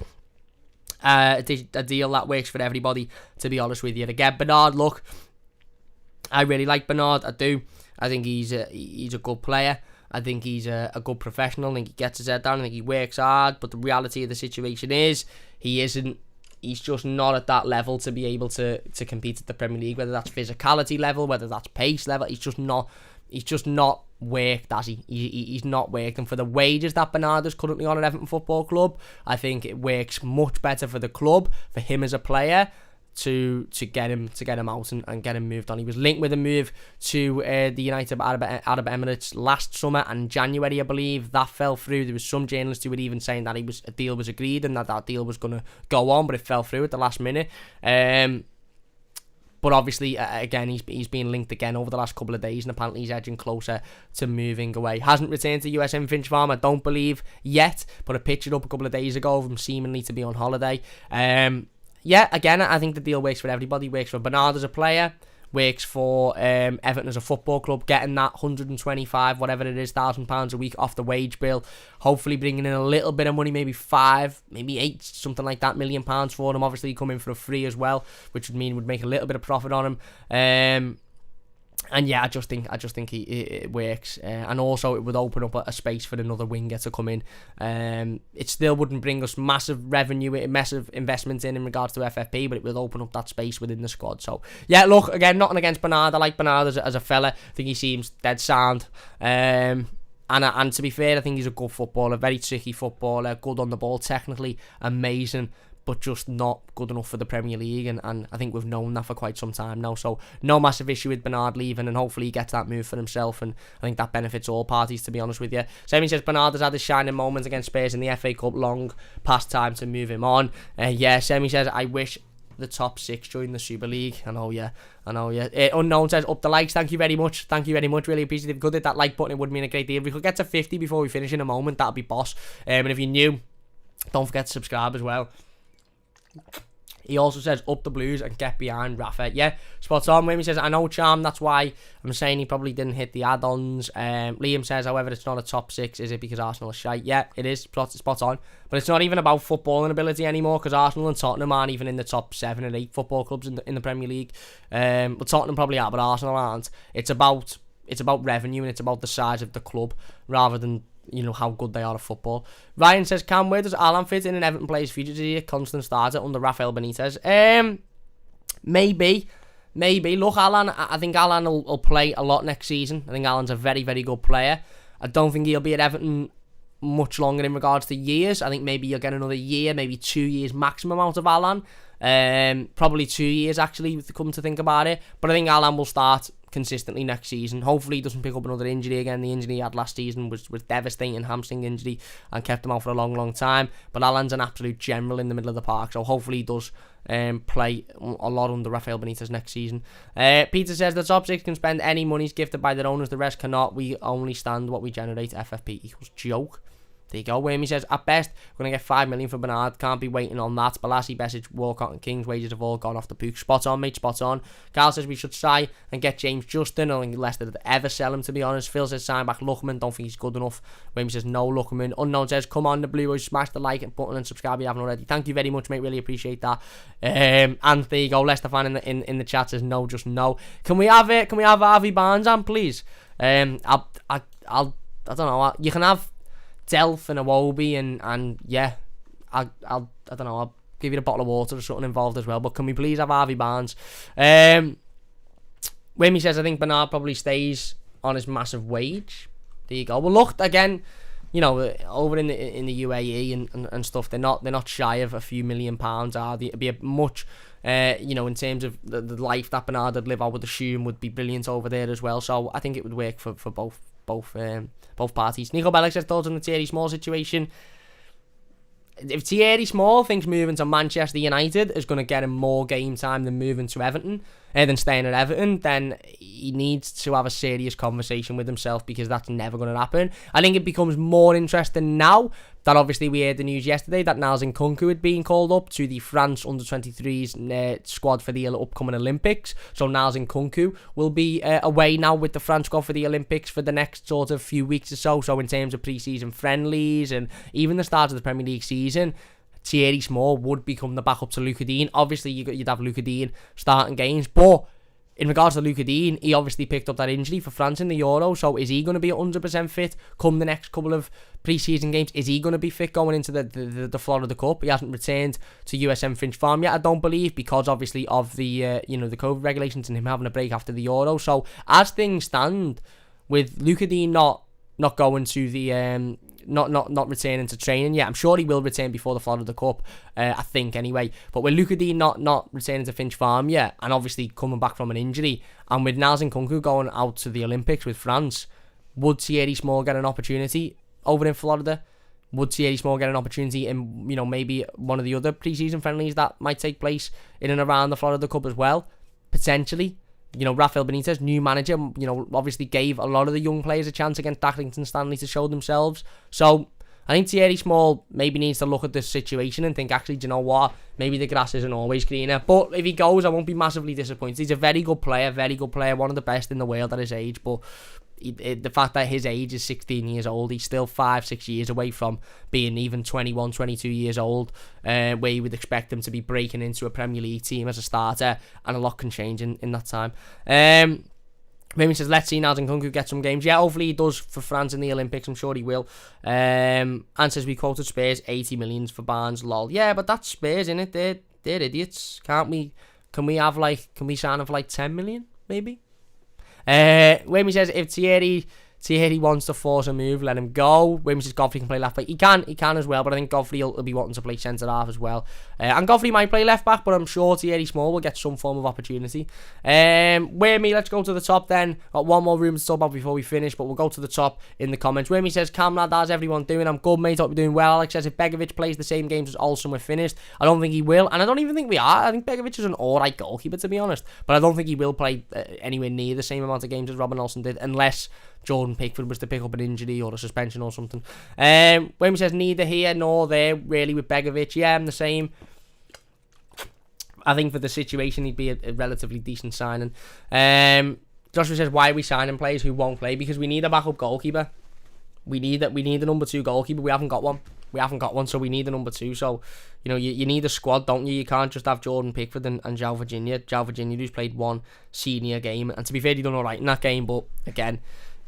deal that works for everybody, to be honest with you. Again, Bernard, look, I really like Bernard. I do. I think he's a good player. I think he's a good professional. I think he gets his head down. I think he works hard. But the reality of the situation is he isn't he's just not at that level to be able to compete at the Premier League, whether that's physicality level, whether that's pace level. He's just not worked, has he? He's not worked. And for the wages that Bernardo's currently on at Everton Football Club, I think it works much better for the club, for him as a player, to get him out and get him moved on. He was linked with a move to the United Arab Emirates last summer and January, I believe. That fell through. There was some journalists who were even saying that a deal was agreed and that deal was going to go on, but it fell through at the last minute. But obviously, again, he's been linked again over the last couple of days, and apparently he's edging closer to moving away. Hasn't returned to USM Finch Farm, I don't believe, yet. Put a picture up a couple of days ago of him seemingly to be on holiday. Yeah, again, I think the deal works for everybody. Works for Bernardo as a player, works for Everton as a football club, getting that 125, whatever it is, £1,000 a week off the wage bill. Hopefully bringing in a little bit of money, maybe 5, maybe 8, something like that, £1 million for him. Obviously coming for a free as well, which would make a little bit of profit on him. And yeah, I just think it works, and also it would open up a space for another winger to come in. It still wouldn't bring us massive revenue, massive investments in regards to FFP, but it would open up that space within the squad. So yeah, look, again, nothing against Bernardo. I like Bernardo as a fella. I think he seems dead sound. And to be fair, I think he's a good footballer, very tricky footballer, good on the ball, technically amazing, but just not good enough for the Premier League, and I think we've known that for quite some time now. So no massive issue with Bernard leaving, and hopefully he gets that move for himself, and I think that benefits all parties, to be honest with you. Semi says Bernardo's had his shining moments against Spurs in the FA Cup, long past time to move him on. Yeah, Semi says, I wish the top 6 join the Super League. I know, yeah. Unknown says, up the likes, thank you very much, really appreciate it. If you could hit that like button, it would mean a great deal. If we could get to 50 before we finish in a moment, that'd be boss. And if you're new, don't forget to subscribe as well. He also says, up the Blues and get behind Rafa. Yeah, spot on. Wimmy says, I know, Charm, that's why I'm saying he probably didn't hit the add-ons. Liam says, however, it's not a top 6. Is it because Arsenal is shite? Yeah, it is. Spot on. But it's not even about footballing ability anymore, because Arsenal and Tottenham aren't even in the top 7 or 8 football clubs in the Premier League. Well, Tottenham probably are, but Arsenal aren't. It's about revenue, and it's about the size of the club, rather than how good they are at football. Ryan says, where does Alan fit in an Everton player's future? Is he a constant starter under Rafael Benitez? Maybe. Look, Alan, I think Alan will play a lot next season. I think Alan's a very, very good player. I don't think he'll be at Everton much longer in regards to years. I think maybe you'll get another year, maybe 2 years maximum out of Alan. Probably 2 years, actually, if you come to think about it. But I think Alan will start consistently next season. Hopefully he doesn't pick up another injury again. The injury he had last season was devastating, hamstring injury, and kept him out for a long time. But Alan's an absolute general in the middle of the park, so hopefully he does play a lot under Rafael Benitez next season. Peter says the top 6 can spend any monies gifted by their owners, the rest cannot. We only stand what we generate. FFP equals joke. There you go. Wimmy says, at best, we're going to get 5 million for Bernard. Can't be waiting on that. Balassi, Besic, Walcott and King's wages have all gone off the pook. Spot on, mate, spot on. Carl says we should try and get James Justin. I don't think Leicester would ever sell him, to be honest. Phil says sign back Luckman. Don't think he's good enough. Wimmy says no Luckman. Unknown says, come on, the Blue Boys, smash the like button and subscribe if you haven't already. Thank you very much, mate. Really appreciate that. And there you go. Leicester fan in the chat says no, just no. Can we have Harvey Barnes on, please? I don't know. You can have Delph and Awobi and yeah, I don't know, I'll give you a bottle of water or something involved as well, but can we please have Harvey Barnes? Wimmy says, I think Bernard probably stays on his massive wage. There you go. Well, look, again, over in the UAE and stuff, they're not shy of a few £1 million, are they? It'd be a much in terms of the life that Bernard would live, I would assume would be brilliant over there as well. So I think it would work for both parties. Nico Bellic says thoughts on the Thierry Small situation. If Thierry Small thinks moving to Manchester United is going to get him more game time than moving to Everton, than staying at Everton, then he needs to have a serious conversation with himself, because that's never going to happen. I think it becomes more interesting now that obviously we heard the news yesterday that Niels Nkunku had been called up to the France under-23s squad for the upcoming Olympics. So Niels Nkunku will be away now with the France squad for the Olympics for the next sort of few weeks or so. So in terms of pre-season friendlies and even the start of the Premier League season, Thierry Small would become the backup to Luca Dean. Obviously, you'd have Luca Dean starting games, but in regards to Luca Dean, he obviously picked up that injury for France in the Euro, so is he going to be 100% fit come the next couple of pre-season games? Is he going to be fit going into the Florida Cup? He hasn't returned to USM Finch Farm yet, I don't believe, because obviously of the the COVID regulations and him having a break after the Euro. So as things stand, with Luca Dean not going to the not returning to training yet. I'm sure he will return before the Florida Cup, I think anyway. But with Luca Dean not returning to Finch Farm yet, and obviously coming back from an injury, and with Nels Nkunku going out to the Olympics with France, would Thierry Small get an opportunity over in Florida? Would Thierry Small get an opportunity in maybe one of the other pre-season friendlies that might take place in and around the Florida Cup as well? Potentially. Rafael Benitez, new manager, obviously gave a lot of the young players a chance against Accrington Stanley to show themselves. So I think Thierry Small maybe needs to look at this situation and think, actually, do you know what? Maybe the grass isn't always greener. But if he goes, I won't be massively disappointed. He's a very good player, one of the best in the world at his age. But the fact that his age is 16 years old, he's still 5-6 years away from being even 21, 22 years old, where you would expect him to be breaking into a Premier League team as a starter, and a lot can change in that time. Maybe says, let's see Nels Nkunku get some games. Yeah, hopefully he does for France in the Olympics. I'm sure he will. And says, we quoted Spurs 80 million for Barnes. Lol. Yeah, but that's Spurs, innit? They're idiots. Can we sign him for like 10 million, maybe? Wimmy says, if Thierry wants to force a move, let him go. Wimmy says Godfrey can play left back. He can as well, but I think Godfrey will be wanting to play centre half as well. And Godfrey might play left back, but I'm sure Thierry Small will get some form of opportunity. Wimmy, let's go to the top then. Got one more room to talk about before we finish, but we'll go to the top in the comments. Wimmy says, Camlad, how's everyone doing? I'm good, mate. Hope you're doing well. Alex says, if Begović plays the same games as Olsen, we're finished. I don't think he will, and I don't even think we are. I think Begović is an alright goalkeeper, to be honest, but I don't think he will play anywhere near the same amount of games as Robin Olsen did, unless Jordan Pickford was to pick up an injury or a suspension or something. Wimmy says, neither here nor there, really, with Begović. Yeah, I'm the same. I think for the situation, he'd be a relatively decent signing. Joshua says, why are we signing players who won't play? Because we need a backup goalkeeper. We need a number 2 goalkeeper. We haven't got one. So we need a number 2. So, you need a squad, don't you? You can't just have Jordan Pickford and João Virginia. João Virginia, who's played one senior game. And to be fair, he done alright in that game, but again,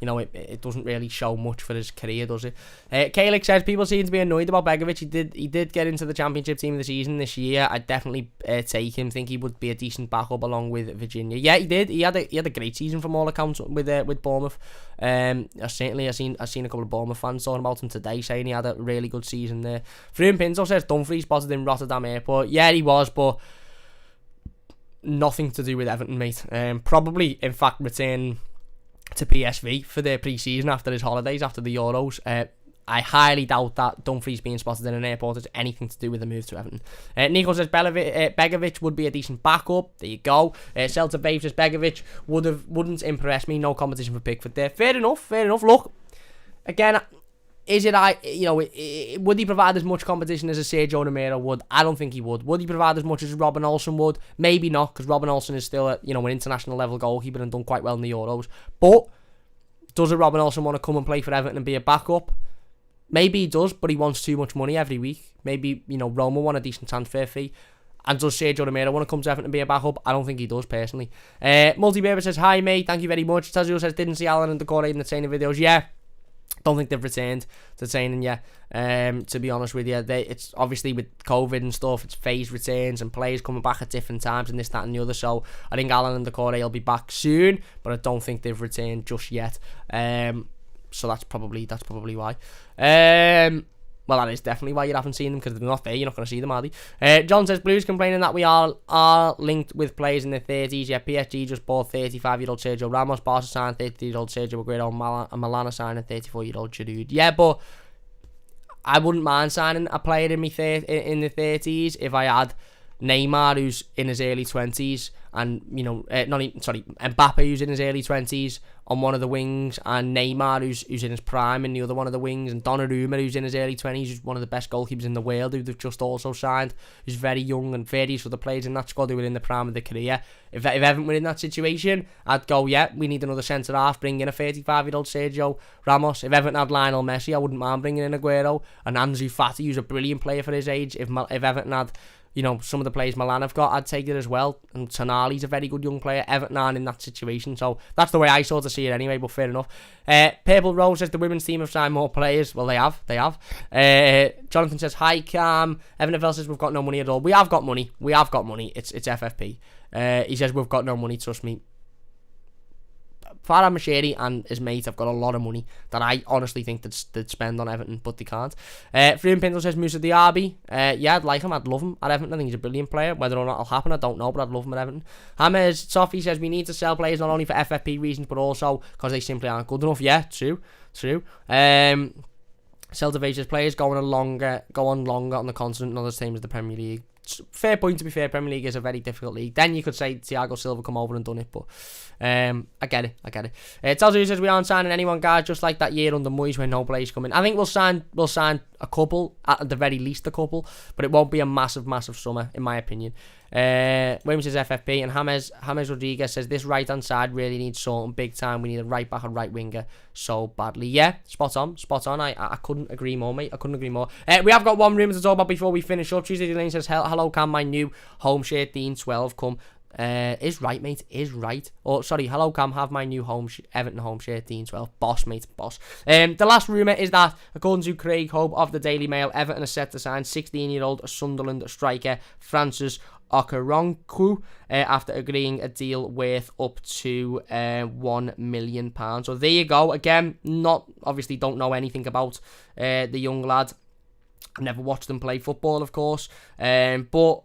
it doesn't really show much for his career, does it? Kalik says, people seem to be annoyed about Begović. He did get into the championship team of the season this year. I'd definitely take him. Think he would be a decent backup along with Virginia. Yeah, he did. He had a great season from all accounts with Bournemouth. I seen a couple of Bournemouth fans talking about him today, saying he had a really good season there. Froome Pinto says, Dumfries spotted in Rotterdam Airport. Yeah, he was, but nothing to do with Everton, mate. Probably, in fact, return to PSV for their pre-season after his holidays, after the Euros. I highly doubt that Dumfries being spotted in an airport has anything to do with the move to Everton. Nico says Begović would be a decent backup. There you go. Celta Babe says Begović wouldn't impress me. No competition for Pickford there. Fair enough. Look, again, would he provide as much competition as a Sergio Romero would? I don't think he would. Would he provide as much as Robin Olsen would? Maybe not, because Robin Olsen is still an international level goalkeeper and done quite well in the Euros. But does a Robin Olsen want to come and play for Everton and be a backup? Maybe he does, but he wants too much money every week. Maybe, Roma want a decent transfer fee. And does Sergio Romero want to come to Everton and be a backup? I don't think he does, personally. Multibaber says, hi, mate. Thank you very much. Tazio says, didn't see Alan and Decore in the training videos. Yeah. Don't think they've returned to training yet. To be honest with you, it's obviously with COVID and stuff, it's phased returns and players coming back at different times and this, that, and the other. So I think Alan and Decore will be back soon, but I don't think they've returned just yet. So that's probably why. Well, that is definitely why you haven't seen them, because they're not there. You're not going to see them, are they? John says, Blues complaining that we are linked with players in their 30s. Yeah, PSG just bought 35-year-old Sergio Ramos. Barca signed 33-year-old Sergio Aguero. And Milana signed a 34-year-old Giroud. Yeah, but I wouldn't mind signing a player in the 30s if I had Neymar, who's in his early 20s, and Mbappe, who's in his early 20s on one of the wings, and Neymar, who's in his prime in the other one of the wings, and Donnarumma, who's in his early 20s, who's one of the best goalkeepers in the world, who they've just also signed, who's very young, and various other players in that squad who are in the prime of their career. If Everton were in that situation, I'd go, yeah, we need another centre half, bring in a 35-year-old Sergio Ramos. If Everton had Lionel Messi, I wouldn't mind bringing in Aguero, and Ansu Fati, who's a brilliant player for his age. If Everton had you know, some of the players Milan have got, I'd take it as well. And Tonali's a very good young player. Everton aren't in that situation. So that's the way I sort of see it anyway, but fair enough. Purple Rose says the women's team have signed more players. Well, they have. Jonathan says, hi, Cam. Evan Neville says, we've got no money at all. We have got money. It's FFP. He says, we've got no money, trust me. Farhad Mashiri and his mate have got a lot of money that I honestly think they'd spend on Everton, but they can't. Freeman Pinto says Musa Diaby. Yeah, I'd like him. I'd love him at Everton. I think he's a brilliant player. Whether or not it'll happen, I don't know, but I'd love him at Everton. Hammers Toffee says we need to sell players not only for FFP reasons, but also because they simply aren't good enough. Yeah, true. Celta says players go on longer on the continent, not the same as the Premier League. Fair point, to be fair. Premier League is a very difficult league. Then you could say Thiago Silva come over and done it, but I get it. Telzu says we aren't signing anyone, guys, just like that year under Moyes when no players come in. I think we'll sign a couple, at the very least a couple, but it won't be a massive summer, in my opinion. Williams says FFP, and James Rodriguez says this right hand side really needs sorting big time. We need a right back and right winger so badly. Yeah, spot on. I couldn't agree more, mate. We have got one rumour to talk about before we finish up. Tuesday Lane says hello, can my new home shirt Dean 12 come? Is right, mate, is right. Oh, sorry, hello, Cam, have my new Everton home shirt, Dean 12. Boss, mate, boss. The last rumour is that, according to Craig Hope of the Daily Mail, Everton are set to sign 16-year-old Sunderland striker Francis Okoronkwo after agreeing a deal worth up to £1 million. So there you go. Again, don't know anything about the young lad. I've never watched him play football, of course, but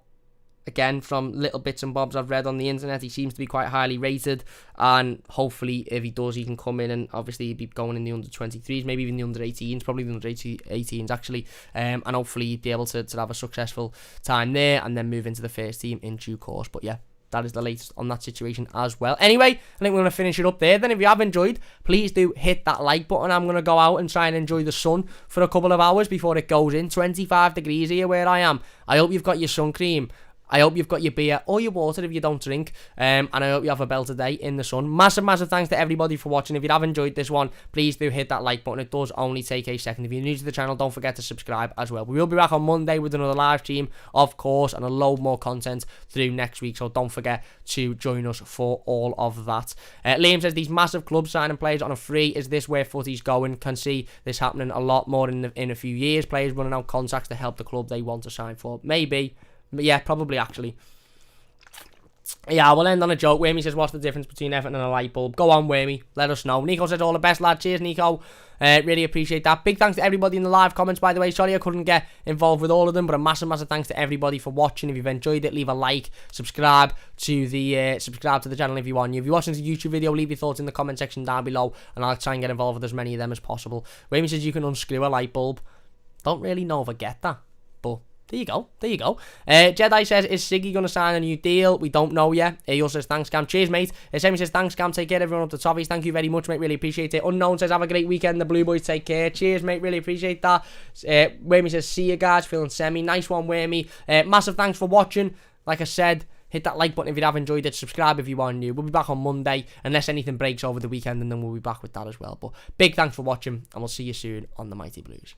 again, from little bits and bobs I've read on the internet, he seems to be quite highly rated, and hopefully if he does, he can come in and obviously be going in the under-23s, maybe even the under-18s, probably the under-18s actually, and hopefully he'd be able to have a successful time there and then move into the first team in due course. But yeah, that is the latest on that situation as well. Anyway, I think we're going to finish it up there. Then if you have enjoyed, please do hit that like button. I'm going to go out and try and enjoy the sun for a couple of hours before it goes in. 25 degrees here where I am. I hope you've got your sun cream. I hope you've got your beer or your water if you don't drink. And I hope you have a belter day in the sun. Massive thanks to everybody for watching. If you have enjoyed this one, please do hit that like button. It does only take a second. If you're new to the channel, don't forget to subscribe as well. We will be back on Monday with another live stream, of course, and a load more content through next week. So don't forget to join us for all of that. Liam says these massive clubs signing players on a free. Is this where footy's going? Can see this happening a lot more in a few years. Players running out contracts to help the club they want to sign for. Maybe. But yeah, probably actually. Yeah, we'll end on a joke. Wormy says, what's the difference between Everton and a light bulb? Go on, Wormy. Let us know. Nico says, all the best, lad. Cheers, Nico. Really appreciate that. Big thanks to everybody in the live comments, by the way. Sorry I couldn't get involved with all of them, but a massive thanks to everybody for watching. If you've enjoyed it, leave a like. Subscribe to the channel if you want. If you're watching the YouTube video, leave your thoughts in the comment section down below, and I'll try and get involved with as many of them as possible. Wormy says you can unscrew a light bulb. Don't really know if I get that, but there you go. Jedi says, is Siggy going to sign a new deal? We don't know yet. He says, thanks, Cam. Cheers, mate. Semi says, thanks, Cam. Take care, everyone up the Toffees. Thank you very much, mate. Really appreciate it. Unknown says, have a great weekend. The Blue Boys, take care. Cheers, mate. Really appreciate that. Wormy says, see you guys. Feeling Semi. Nice one, Wormy. Massive thanks for watching. Like I said, hit that like button if you have enjoyed it. Subscribe if you are new. We'll be back on Monday, unless anything breaks over the weekend, and then we'll be back with that as well. But big thanks for watching, and we'll see you soon on the Mighty Blues.